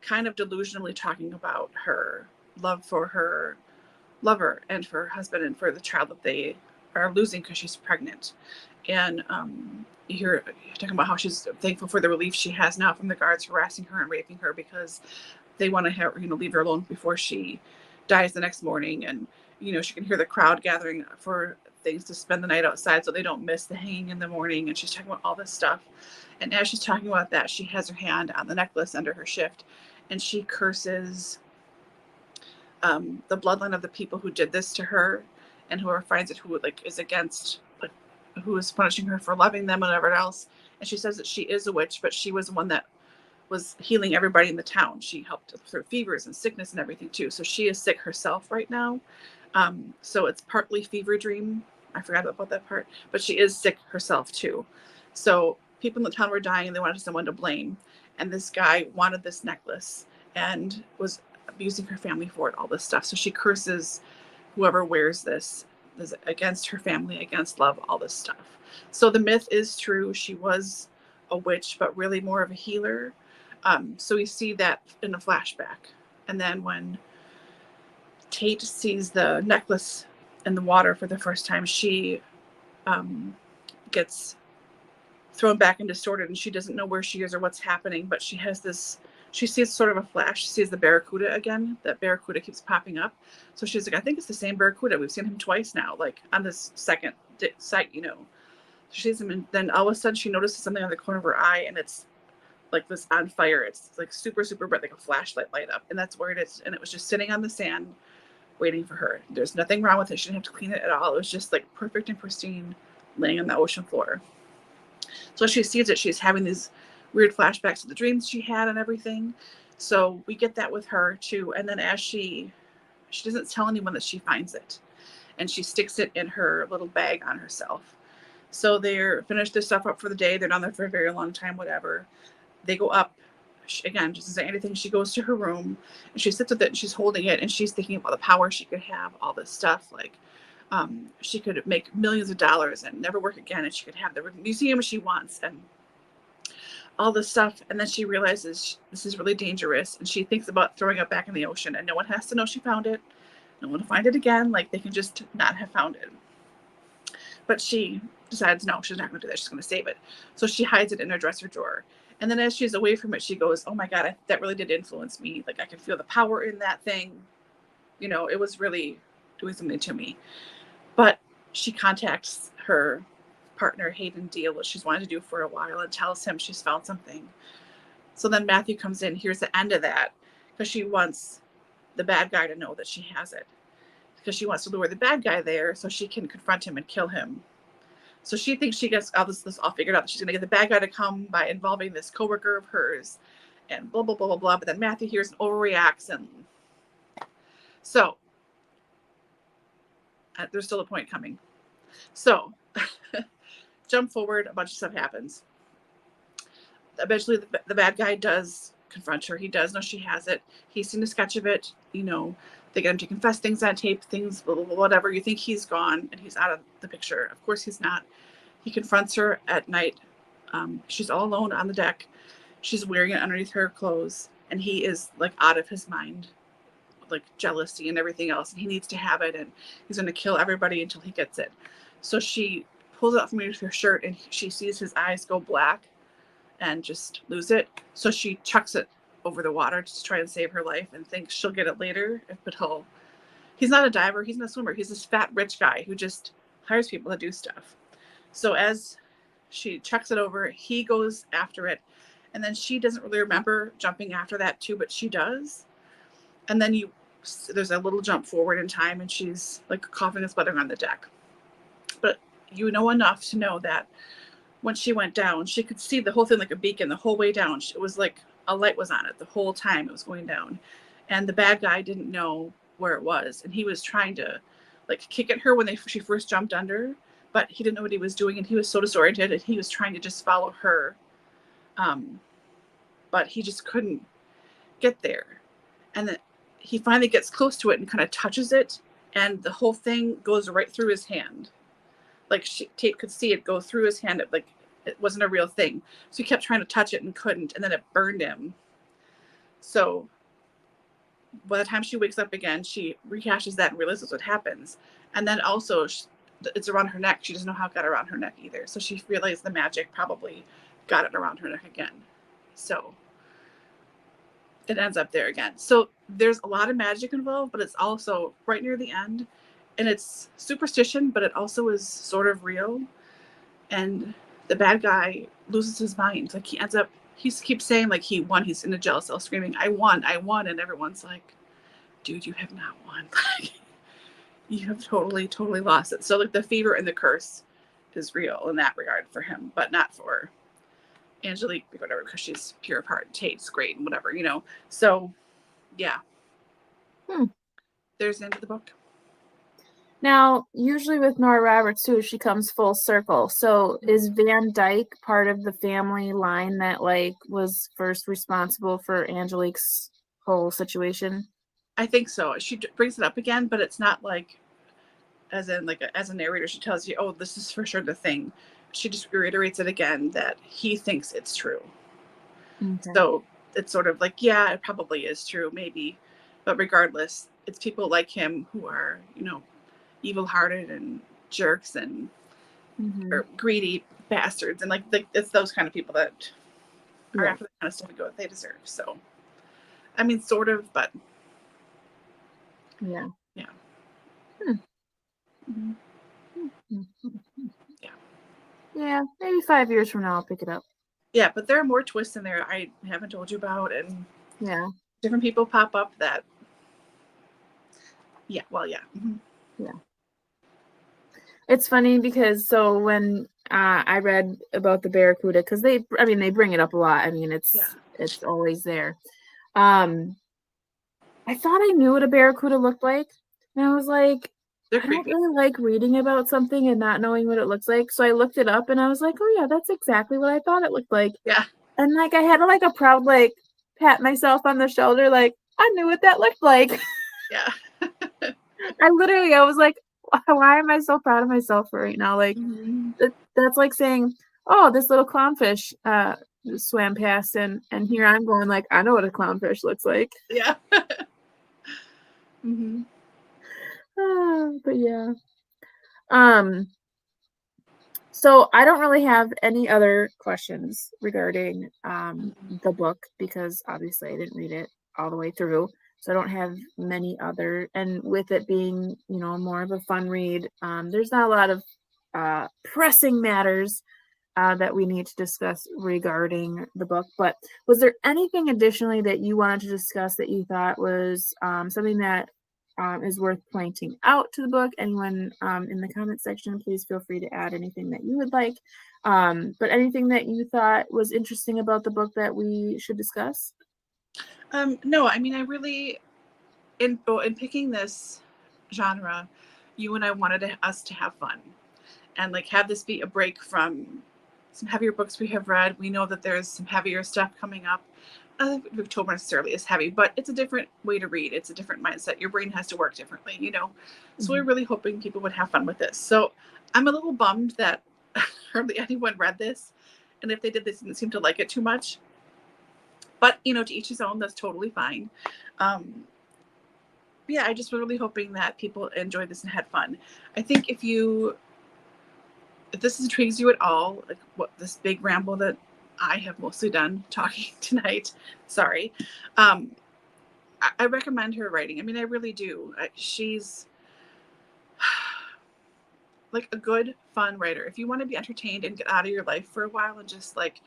Speaker 2: kind of delusionally talking about her love for her lover and for her husband and for the child that they are losing because she's pregnant. And you hear talking about how she's thankful for the relief she has now from the guards harassing her and raping her because they want to have, leave her alone before she dies the next morning. And, she can hear the crowd gathering for things to spend the night outside so they don't miss the hanging in the morning. And she's talking about all this stuff. And as she's talking about that, she has her hand on the necklace under her shift, and she curses the bloodline of the people who did this to her, and whoever finds it, who is against, who is punishing her for loving them and whatever else. And she says that she is a witch, but she was the one that was healing everybody in the town. She helped through fevers and sickness and everything too. So she is sick herself right now. So it's partly fever dream. I forgot about that part, but she is sick herself too. So people in the town were dying and they wanted someone to blame. And this guy wanted this necklace and was abusing her family for it, all this stuff. So she curses whoever wears this against her family, against love, all this stuff. So the myth is true. She was a witch, but really more of a healer. So we see that in a flashback. And then when Tate sees the necklace in the water for the first time, she gets thrown back and distorted, and she doesn't know where she is or what's happening, but she sees sort of a flash. She sees the Barracuda again. That Barracuda keeps popping up. So she's like, I think it's the same Barracuda. We've seen him twice now, like on this second site, She sees him, and then all of a sudden she notices something on the corner of her eye, and it's like this on fire. It's like super, super bright, like a flashlight light up. And that's where it is. And it was just sitting on the sand waiting for her. There's nothing wrong with it. She didn't have to clean it at all. It was just like perfect and pristine laying on the ocean floor. So she sees it. She's having these weird flashbacks of the dreams she had and everything. So we get that with her too. And then as she doesn't tell anyone that she finds it, and she sticks it in her little bag on herself. So they're finished their stuff up for the day. They're down there for a very long time, whatever. They go up. Again, just doesn't say anything. She goes to her room and she sits with it and she's holding it and she's thinking about the power she could have, all this stuff. Like she could make millions of dollars and never work again, and she could have the museum she wants and all this stuff. And then she realizes this is really dangerous, and she thinks about throwing it back in the ocean, and no one has to know she found it. No one will find it again. Like, they can just not have found it. But she decides, no, she's not going to do that. She's going to save it. So she hides it in her dresser drawer. And then as she's away from it, she goes, oh my God, that really did influence me. Like I could feel the power in that thing. You know, it was really doing something to me. But she contacts her partner, Hayden Deal, what she's wanted to do for a while, and tells him she's found something. So then Matthew comes in. Here's the end of that, because she wants the bad guy to know that she has it, because she wants to lure the bad guy there so she can confront him and kill him. So she thinks she gets all this all figured out. She's going to get the bad guy to come by involving this coworker of hers and blah, blah, blah, blah, blah. But then Matthew hears and overreacts. And so there's still a point coming. So jump forward, a bunch of stuff happens. Eventually the bad guy does confront her. He does know she has it. He's seen a sketch of it. You know, they get him to confess things on tape, things, blah, blah, blah, whatever. You think he's gone and he's out of the picture. Of course he's not. He confronts her at night. She's all alone on the deck. She's wearing it underneath her clothes. And he is like out of his mind, like jealousy and everything else. And he needs to have it. And he's going to kill everybody until he gets it. So she pulls it out from underneath her shirt and she sees his eyes go black and just lose it. So she chucks it over the water to try and save her life and thinks she'll get it later. But he's not a diver. He's not a swimmer. He's this fat, rich guy who just hires people to do stuff. So as she chucks it over, he goes after it. And then she doesn't really remember jumping after that too, but she does. And then there's a little jump forward in time and she's like coughing and spluttering on the deck. But you know enough to know that when she went down, she could see the whole thing like a beacon the whole way down. It was like a light was on it the whole time it was going down. And the bad guy didn't know where it was. And he was trying to like kick at her when she first jumped under, but he didn't know what he was doing. And he was so disoriented and he was trying to just follow her. But he just couldn't get there. And then he finally gets close to it and kind of touches it. And the whole thing goes right through his hand. Like Tate could see it go through his hand. Like it wasn't a real thing. So he kept trying to touch it and couldn't. And then it burned him. So by the time she wakes up again, she rehashes that and realizes what happens. And then also it's around her neck. She doesn't know how it got around her neck either. So she realized the magic probably got it around her neck again. So it ends up there again. So there's a lot of magic involved, but it's also right near the end. And it's superstition, but it also is sort of real. And the bad guy loses his mind. Like he keeps saying like he won. He's in a jail cell screaming, I won. And everyone's like, dude, you have not won. You have totally, totally lost it. So like the fever and the curse is real in that regard for him, but not for Angelique, whatever, because she's pure of heart. Tate's great and whatever, you know. So yeah. There's the end of the book.
Speaker 1: Now, usually with Nora Roberts too, she comes full circle. So is Van Dyke part of the family line that like was first responsible for Angelique's whole situation?
Speaker 2: I think so. She brings it up again, but it's not like as in like as a narrator, she tells you, oh, this is for sure the thing. She just reiterates it again that he thinks it's true. Okay. So it's sort of like, yeah, it probably is true, maybe. But regardless, it's people like him who are, you know, evil-hearted and jerks and or greedy bastards. And like it's those kind of people that are after the kind of stuff to go what they deserve. So, I mean, sort of, but
Speaker 1: yeah.
Speaker 2: Yeah. Yeah.
Speaker 1: Yeah, maybe 5 years from now I'll pick it up.
Speaker 2: Yeah, but there are more twists in there I haven't told you about, and different people pop up that. Yeah, well, yeah.
Speaker 1: Yeah. It's funny because so when I read about the Barracuda, because they bring it up a lot. I mean, it's always there. I thought I knew what a Barracuda looked like, and I was like, I don't really like reading about something and not knowing what it looks like. So I looked it up and I was like, oh yeah, that's exactly what I thought it looked like.
Speaker 2: Yeah.
Speaker 1: And like I had to like a proud like pat myself on the shoulder, like I knew what that looked like.
Speaker 2: Yeah.
Speaker 1: I was like, why am I so proud of myself right now? Like that's like saying, oh, this little clownfish swam past and here I'm going like, I know what a clownfish looks like.
Speaker 2: Yeah.
Speaker 1: But yeah. So I don't really have any other questions regarding the book because obviously I didn't read it all the way through. So I don't have many other, and with it being, more of a fun read, there's not a lot of pressing matters that we need to discuss regarding the book. But was there anything additionally that you wanted to discuss that you thought was something that is worth pointing out to the book? Anyone in the comment section, please feel free to add anything that you would like. But anything that you thought was interesting about the book that we should discuss?
Speaker 2: No, I mean, I really, in picking this genre, you and I wanted us to have fun and like have this be a break from some heavier books we have read. We know that there's some heavier stuff coming up. I don't think October necessarily is heavy, but it's a different way to read. It's a different mindset. Your brain has to work differently, So we're really hoping people would have fun with this. So I'm a little bummed that hardly anyone read this. And if they did, they didn't seem to like it too much. But, to each his own, that's totally fine. Yeah, I just was really hoping that people enjoyed this and had fun. I think if this intrigues you at all, like what this big ramble that I have mostly done talking tonight, sorry, I recommend her writing. I mean, I really do. She's like a good, fun writer. If you want to be entertained and get out of your life for a while and just like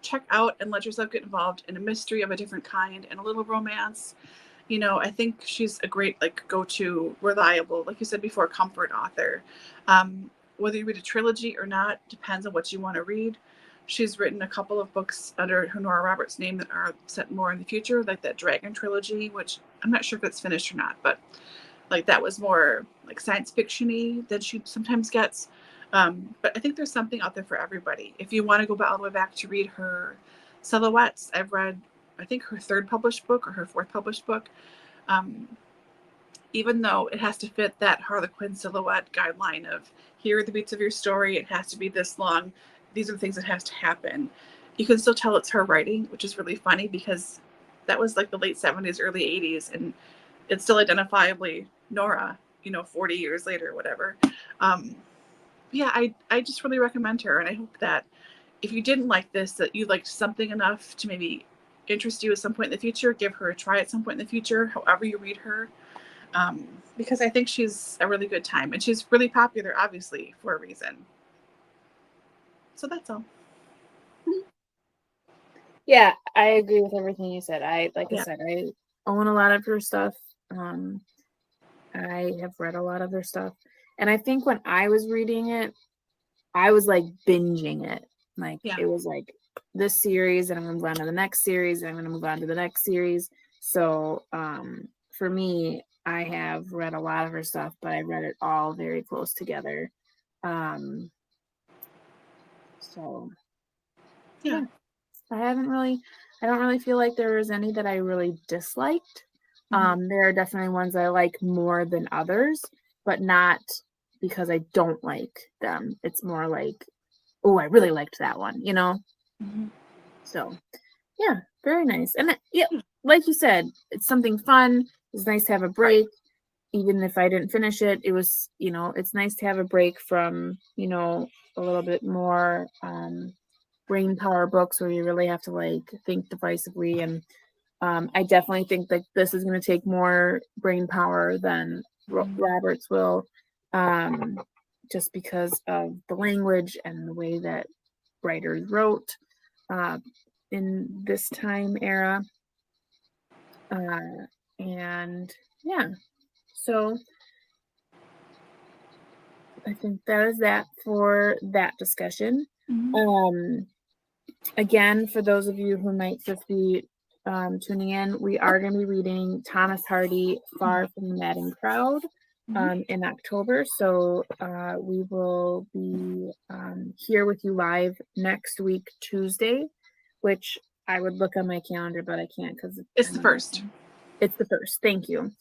Speaker 2: check out and let yourself get involved in a mystery of a different kind and a little romance, I think she's a great like go-to, reliable, like you said before, comfort author. Whether you read a trilogy or not depends on what you want to read. She's written a couple of books under her Nora Roberts name that are set more in the future, like that Dragon trilogy, which I'm not sure if it's finished or not, but like that was more like science fiction-y than she sometimes gets. But I think there's something out there for everybody. If you want to go all the way back to read her Silhouettes, I've read, I think, her third published book or her fourth published book. Even though it has to fit that Harlequin silhouette guideline of here are the beats of your story, it has to be this long, these are the things that has to happen, you can still tell it's her writing, which is really funny because that was like the late 70s, early 80s, and it's still identifiably Nora, 40 years later, whatever. Yeah, I just really recommend her, and I hope that if you didn't like this, that you liked something enough to maybe interest you at some point in the future. Give her a try at some point in the future, however you read her, because I think she's a really good time, and she's really popular, obviously, for a reason. So that's all.
Speaker 1: Yeah, I agree with everything you said. I said, I own a lot of her stuff. I have read a lot of her stuff. And I think when I was reading it, I was like binging it. Like it was like this series, and I'm gonna move on to the next series, and I'm gonna move on to the next series. So for me, I have read a lot of her stuff, but I read it all very close together. So yeah. I don't really feel like there was any that I really disliked. There are definitely ones I like more than others, but not because I don't like them. It's more like, oh, I really liked that one, So yeah, very nice. And yeah, like you said, it's something fun. It's nice to have a break. Even if I didn't finish it, it was, it's nice to have a break from, a little bit more brain power books where you really have to like think decisively. And I definitely think that this is going to take more brain power than Roberts will, just because of the language and the way that writers wrote in this time era. And yeah, so I think that is that for that discussion. Again, for those of you who might just be tuning in, we are going to be reading Thomas Hardy, Far from the Madding Crowd, in October. So we will be here with you live next week, Tuesday, which I would look on my calendar, but I can't because
Speaker 2: it's the first.
Speaker 1: It's the first. Thank you.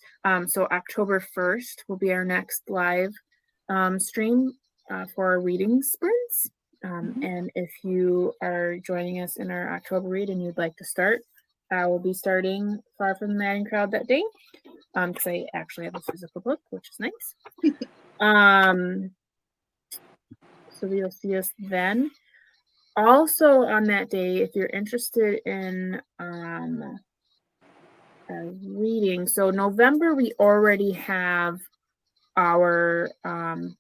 Speaker 1: So October 1st will be our next live stream for our reading sprints. And if you are joining us in our October read and you'd like to start, I will be starting Far from the Madding Crowd that day, because I actually have a physical book, which is nice. So you'll see us then. Also on that day, if you're interested in reading, so November we already have our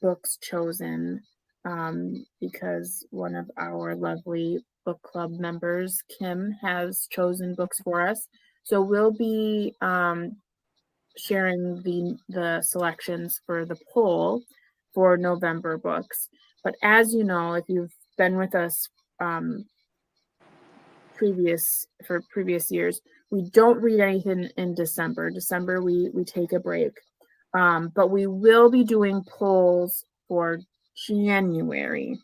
Speaker 1: books chosen because one of our lovely book club members, Kim, has chosen books for us. So we'll be sharing the selections for the poll for November books. But as you know, if you've been with us previous years, we don't read anything in December. December we take a break. But we will be doing polls for January,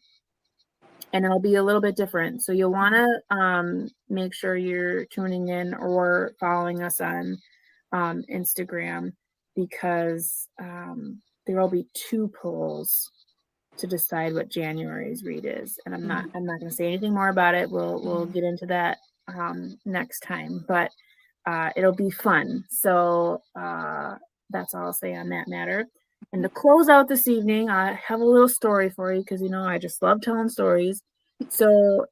Speaker 1: and it'll be a little bit different. So you'll want to make sure you're tuning in or following us on Instagram, because there will be 2 polls to decide what January's read is. And I'm not going to say anything more about it. We'll get into that next time, but it'll be fun. So that's all I'll say on that matter. And to close out this evening, I have a little story for you, because I just love telling stories. So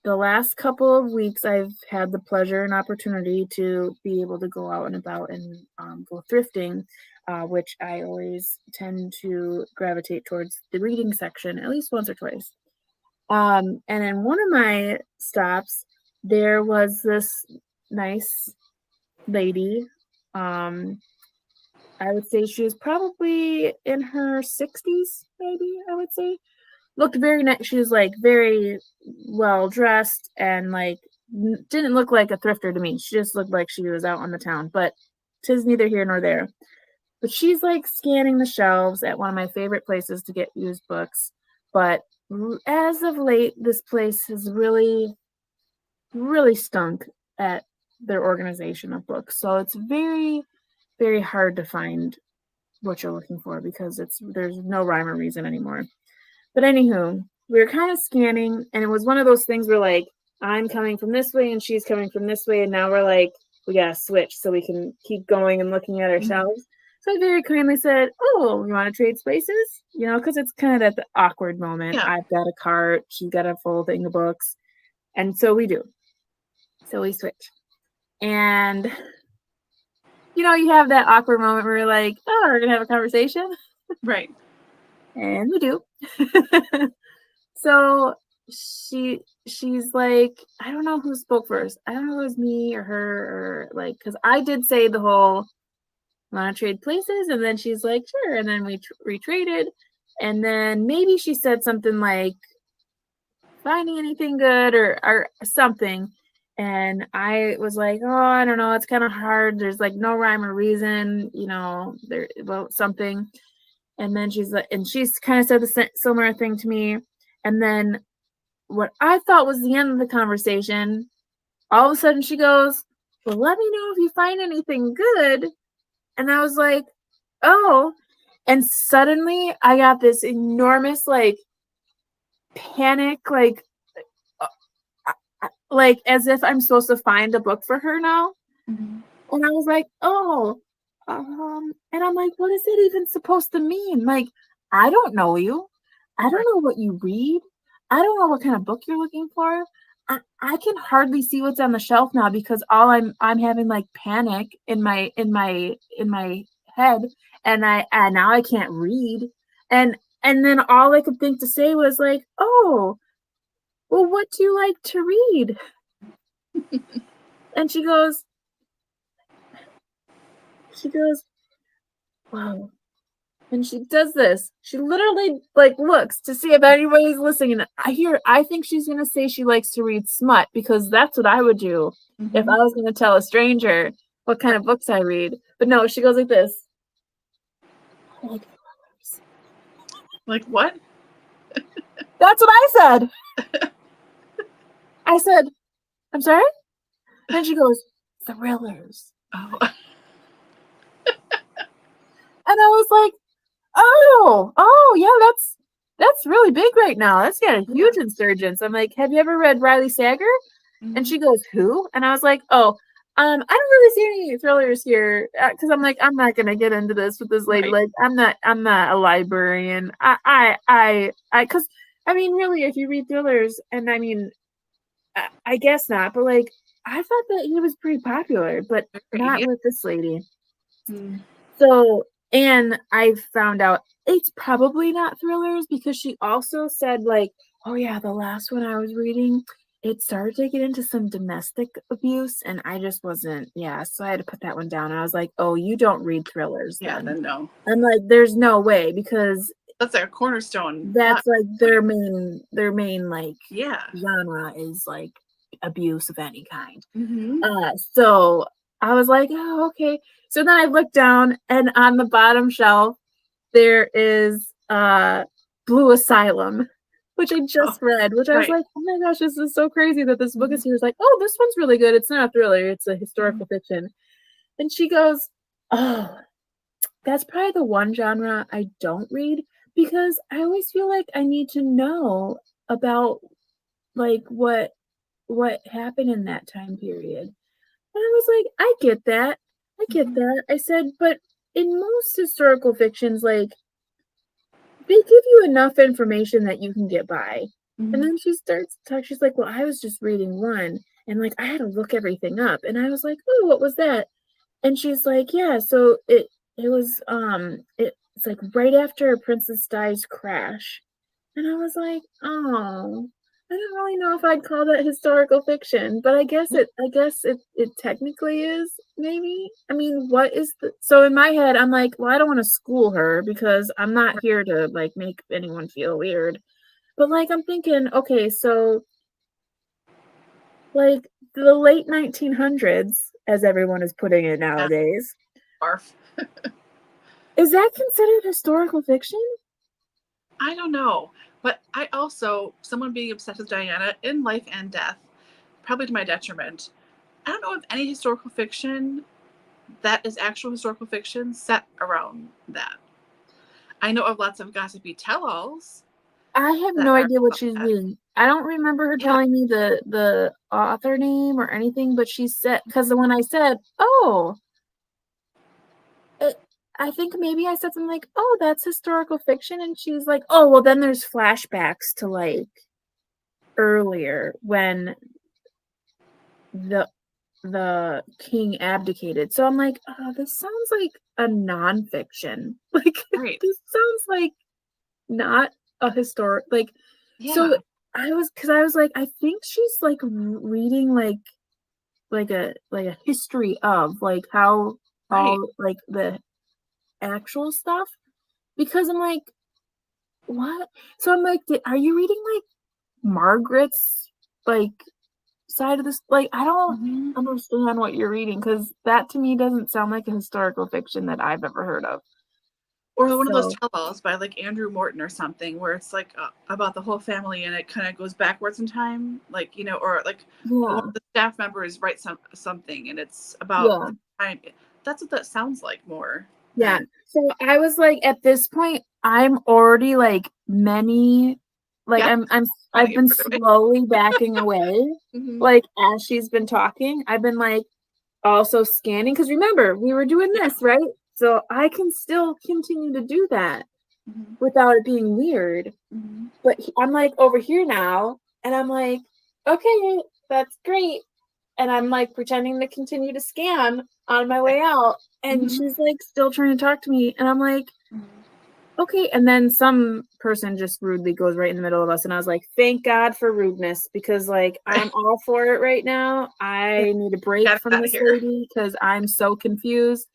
Speaker 1: the last couple of weeks, I've had the pleasure and opportunity to be able to go out and about and go thrifting, which I always tend to gravitate towards the reading section at least once or twice. And in one of my stops, there was this nice lady. I would say she was probably in her 60s, maybe, I would say. Looked very nice. She was like very well dressed and like didn't look like a thrifter to me. She just looked like she was out on the town, but 'tis neither here nor there. But she's like scanning the shelves at one of my favorite places to get used books. But as of late, this place has really, really stunk at their organization of books. So it's very, very hard to find what you're looking for, because there's no rhyme or reason anymore. But anywho, we were kind of scanning, and it was one of those things where like I'm coming from this way and she's coming from this way, and now we're like, we gotta switch so we can keep going and looking at ourselves. So I very kindly said, "Oh, you want to trade spaces?" Because it's kind of at the awkward moment. Yeah. I've got a cart, she's got a full thing of books, and so we do. So we switch, and you have that awkward moment where you're like, "Oh, we're gonna have a conversation,"
Speaker 2: right?
Speaker 1: And we do. So she's like, I don't know who spoke first. I don't know if it was me or her, or like, because I did say the whole want to trade places, and then she's like, sure, and then we retraded, and then maybe she said something like finding anything good or something, and I was like, oh, I don't know, it's kind of hard. There's like no rhyme or reason, there about something. And then she's kind of said the similar thing to me. And then what I thought was the end of the conversation, all of a sudden she goes, well, let me know if you find anything good. And I was like, oh. And suddenly I got this enormous, like, panic, like as if I'm supposed to find a book for her now. Mm-hmm. And I was like, oh. And I'm like, what is it even supposed to mean? Like, I don't know you. I don't know what you read. I don't know what kind of book you're looking for. I can hardly see what's on the shelf now, because all I'm having like panic in my head, and now I can't read. And then all I could think to say was like, oh, well, what do you like to read? And she goes, wow. And she does this. She literally like looks to see if anybody's listening. And I think she's going to say she likes to read smut, because that's what I would do if I was going to tell a stranger what kind of books I read. But no, she goes like this. I like thrillers.
Speaker 2: Like what?
Speaker 1: That's what I said. I said, I'm sorry? And she goes, thrillers.
Speaker 2: Oh.
Speaker 1: And I was like, oh, yeah, that's really big right now. That's got a huge insurgence. I'm like, have you ever read Riley Sager? Mm-hmm. And she goes, who? And I was like, oh, I don't really see any thrillers here, because I'm like, I'm not gonna get into this with this lady. Right. Like, I'm not a librarian. Because I mean, really, if you read thrillers, and I mean, I guess not, but like, I thought that he was pretty popular, but not with this lady. So, and I found out it's probably not thrillers because she also said, like, oh yeah, the last one I was reading, it started to get into some domestic abuse, and I just wasn't, so I had to put that one down. I was like, oh, you don't read thrillers then.
Speaker 2: Then no.
Speaker 1: I'm like, there's no way, because
Speaker 2: that's like a cornerstone.
Speaker 1: That's like their main like
Speaker 2: yeah
Speaker 1: genre is like abuse of any kind.
Speaker 2: Mm-hmm.
Speaker 1: So I was like, oh, okay. So then I looked down, and on the bottom shelf there is Blue Asylum, which I just read, which I was like, oh my gosh, this is so crazy that this book is here. It's like, oh, this one's really good. It's not a thriller, it's a historical fiction. And she goes, oh, that's probably the one genre I don't read, because I always feel like I need to know about like what happened in that time period. And I was like, I get that. I said, but in most historical fictions, like, they give you enough information that you can get by. And then she starts talking, she's like, well, I was just reading one, and like I had to look everything up. And I was like, oh, what was that? And she's like, yeah, so it was it's like right after a Princess Di's crash. And I was like, oh, I don't really know if I'd call that historical fiction, but I guess it technically is, maybe. I mean, what is so in my head I'm like, well, I don't want to school her because I'm not here to like make anyone feel weird. But like I'm thinking, okay, so like the late 1900s, as everyone is putting it nowadays.
Speaker 2: Barf.
Speaker 1: Is that considered historical fiction?
Speaker 2: I don't know. But I also, someone being obsessed with Diana in life and death, probably to my detriment, I don't know of any historical fiction that is actual historical fiction set around that. I know of lots of gossipy tell-alls.
Speaker 1: I have no idea what she's reading. I don't remember her telling me the author name or anything, but she said, because when I said, oh, I think maybe I said something like, oh, that's historical fiction. And she was like, oh, well, then there's flashbacks to like earlier when the king abdicated. So I'm like, oh, this sounds like a nonfiction. Like, this sounds like not a historic, like, so I was like, I think she's like reading like a history of like how all like the actual stuff, because I'm like, what? So I'm like, are you reading like Margaret's like side of this? Like, I don't understand what you're reading, because that to me doesn't sound like a historical fiction that I've ever heard of.
Speaker 2: Or one of those tell-alls by like Andrew Morton or something, where it's like about the whole family and it kind of goes backwards in time, like, you know, or like one of the staff members write something and it's about time. That's what that sounds like more.
Speaker 1: Yeah. So I was like, at this point, I'm already like I've been slowly backing away. Like as she's been talking, I've been like also scanning, because remember we were doing this, right? So I can still continue to do that without it being weird. But I'm like over here now, and I'm like, okay, that's great. And I'm like pretending to continue to scan on my way out. And she's like still trying to talk to me. And I'm like, okay. And then some person just rudely goes right in the middle of us. And I was like, thank God for rudeness, because like I'm all for it right now. I need a break from this lady because I'm so confused.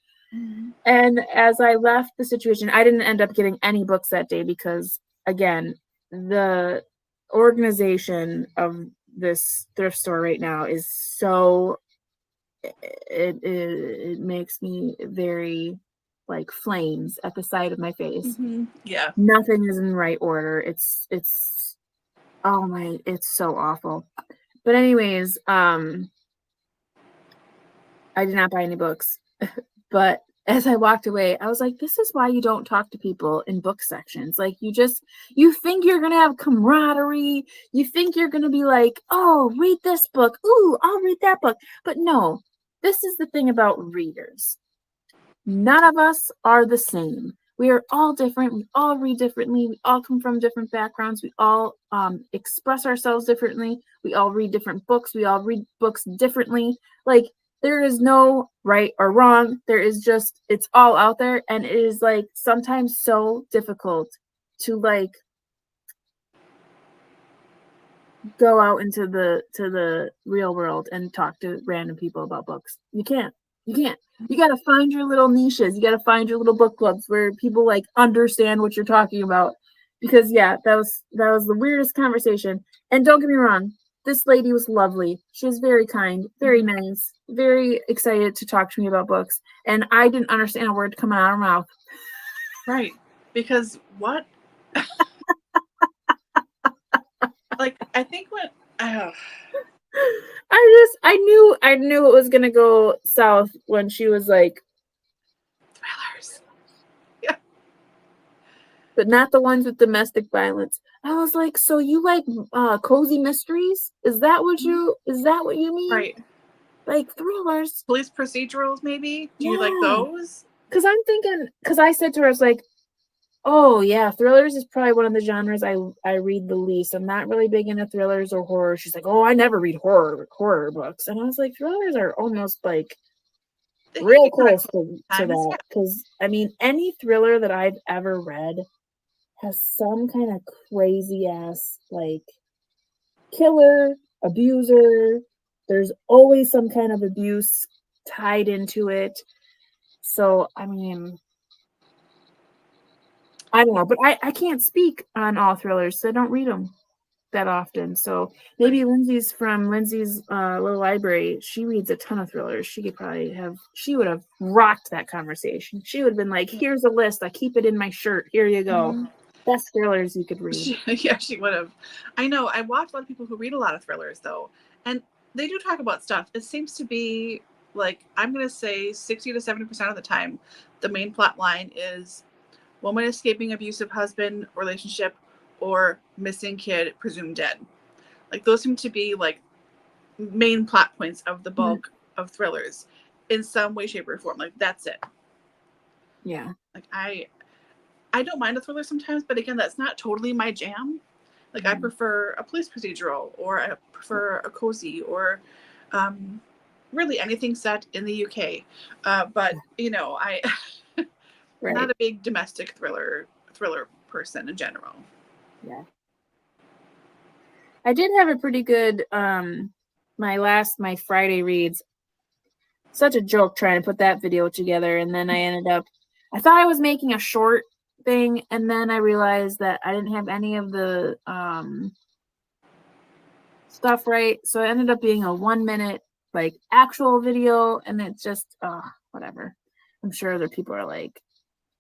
Speaker 1: And as I left the situation, I didn't end up getting any books that day because, again, the organization of this thrift store right now is so, it makes me very like flames at the side of my face.
Speaker 2: Yeah.
Speaker 1: Nothing is in the right order. It's oh my, it's so awful. But anyways, I did not buy any books. But as I walked away, I was like, this is why you don't talk to people in book sections. Like, you think you're going to have camaraderie. You think you're going to be like, oh, read this book. Ooh, I'll read that book. But no, this is the thing about readers. None of us are the same. We are all different. We all read differently. We all come from different backgrounds. We all express ourselves differently. We all read different books. We all read books differently. Like, there is no right or wrong. There is just, it's all out there. And it is like sometimes so difficult to like go out into the real world and talk to random people about books. You can't. You got to find your little niches. You got to find your little book clubs where people like understand what you're talking about. Because yeah, that was the weirdest conversation. And don't get me wrong, this lady was lovely. She was very kind, very nice, very excited to talk to me about books. And I didn't understand a word coming out of her mouth.
Speaker 2: Right. Because what? Like, I think what
Speaker 1: I knew it was gonna go south when she was like,
Speaker 2: thrillers. Yeah.
Speaker 1: But not the ones with domestic violence. I was like, so you like cozy mysteries? Is that what you mean?
Speaker 2: Right.
Speaker 1: Like thrillers.
Speaker 2: Police procedurals, maybe? Do you like those?
Speaker 1: Because I'm thinking, because I said to her, I was like, oh yeah, thrillers is probably one of the genres I read the least. I'm not really big into thrillers or horror. She's like, oh, I never read horror books. And I was like, thrillers are almost like real close to that. Because I mean, any thriller that I've ever read has some kind of crazy ass like killer, abuser. There's always some kind of abuse tied into it. So I mean, I don't know, but I can't speak on all thrillers, so I don't read them that often. So maybe Lindsay's from Lindsay's little library. She reads a ton of thrillers. She would have rocked that conversation. She would have been like, here's a list. I keep it in my shirt. Here you go. Mm-hmm. Best thrillers you could read.
Speaker 2: Yeah, she would have. I know. I watch a lot of people who read a lot of thrillers, though, and they do talk about stuff. It seems to be like, I'm going to say 60 to 70% of the time, the main plot line is woman escaping abusive husband relationship or missing kid presumed dead. Like, those seem to be like main plot points of the bulk of thrillers in some way, shape, or form. Like, that's it.
Speaker 1: Yeah.
Speaker 2: Like, I don't mind a thriller sometimes, but again, that's not totally my jam. Like, I prefer a police procedural, or I prefer a cozy, or really anything set in the UK. But you know, I'm not a big domestic thriller person in general.
Speaker 1: Yeah. I did have a pretty good my Friday reads. Such a joke trying to put that video together, and then I thought I was making a short thing, and then I realized that I didn't have any of the stuff right, so it ended up being a 1 minute like actual video, and it's just whatever. I'm sure other people are like,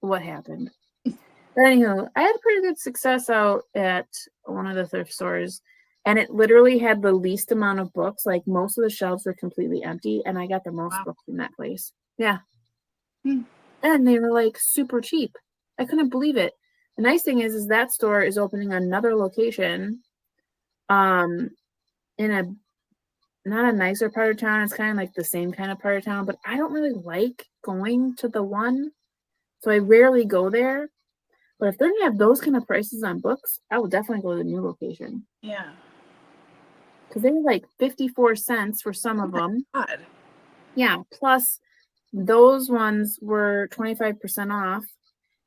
Speaker 1: what happened? But anywho, I had pretty good success out at one of the thrift stores, and it literally had the least amount of books. Like, most of the shelves were completely empty, and I got the most books in that place. Yeah. And they were like super cheap. I couldn't believe it. The nice thing is that store is opening another location in a not a nicer part of town. It's kind of like the same kind of part of town, but I don't really like going to the one, so I rarely go there. But if they're gonna have those kind of prices on books, I will definitely go to the new location.
Speaker 2: Yeah.
Speaker 1: Because they were like 54 cents for some of them.
Speaker 2: God.
Speaker 1: Yeah. Plus, those ones were 25% off.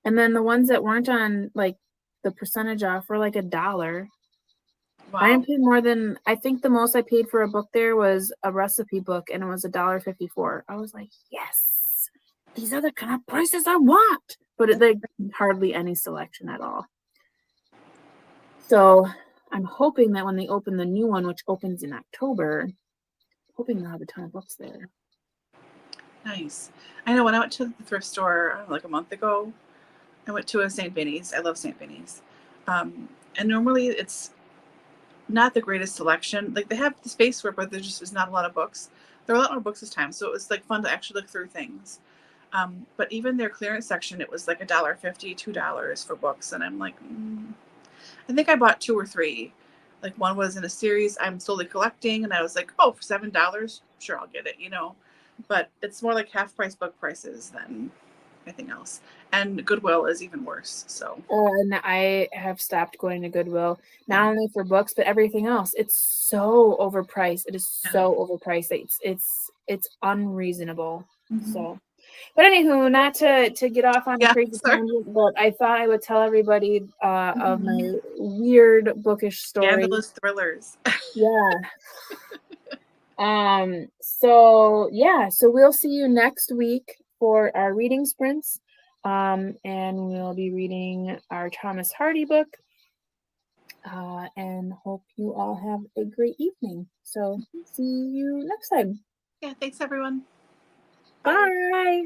Speaker 1: And then the ones that weren't on like the percentage off were like $1. Wow. I didn't pay more than, I think the most I paid for a book there was a recipe book, and it was $1.54. I was like, yes, these are the kind of prices I want. But like hardly any selection at all. So I'm hoping that when they open the new one, which opens in October, hoping they'll have a ton of books there.
Speaker 2: Nice. I know when I went to the thrift store like a month ago, I went to a St. Vinny's. I love St. Vinny's. And normally it's not the greatest selection. Like, they have the space for it, but there just is not a lot of books. There are a lot more books this time, so it was like fun to actually look through things. But even their clearance section, it was like $1.50, $2 for books. And I'm like, I think I bought 2 or 3. Like, one was in a series I'm slowly collecting, and I was like, oh, for $7, sure, I'll get it, you know. But it's more like half price book prices than anything else. And Goodwill is even worse. So
Speaker 1: and I have stopped going to Goodwill, not only for books but everything else. It's so overpriced. It is so overpriced. It's unreasonable. So, but anywho, not to get off on a crazy tangent, but I thought I would tell everybody of my weird bookish story.
Speaker 2: Scandalous thrillers.
Speaker 1: Yeah. So we'll see you next week for our reading sprints. And we'll be reading our Thomas Hardy book. And hope you all have a great evening. So see you next time.
Speaker 2: Yeah, thanks everyone.
Speaker 1: Bye.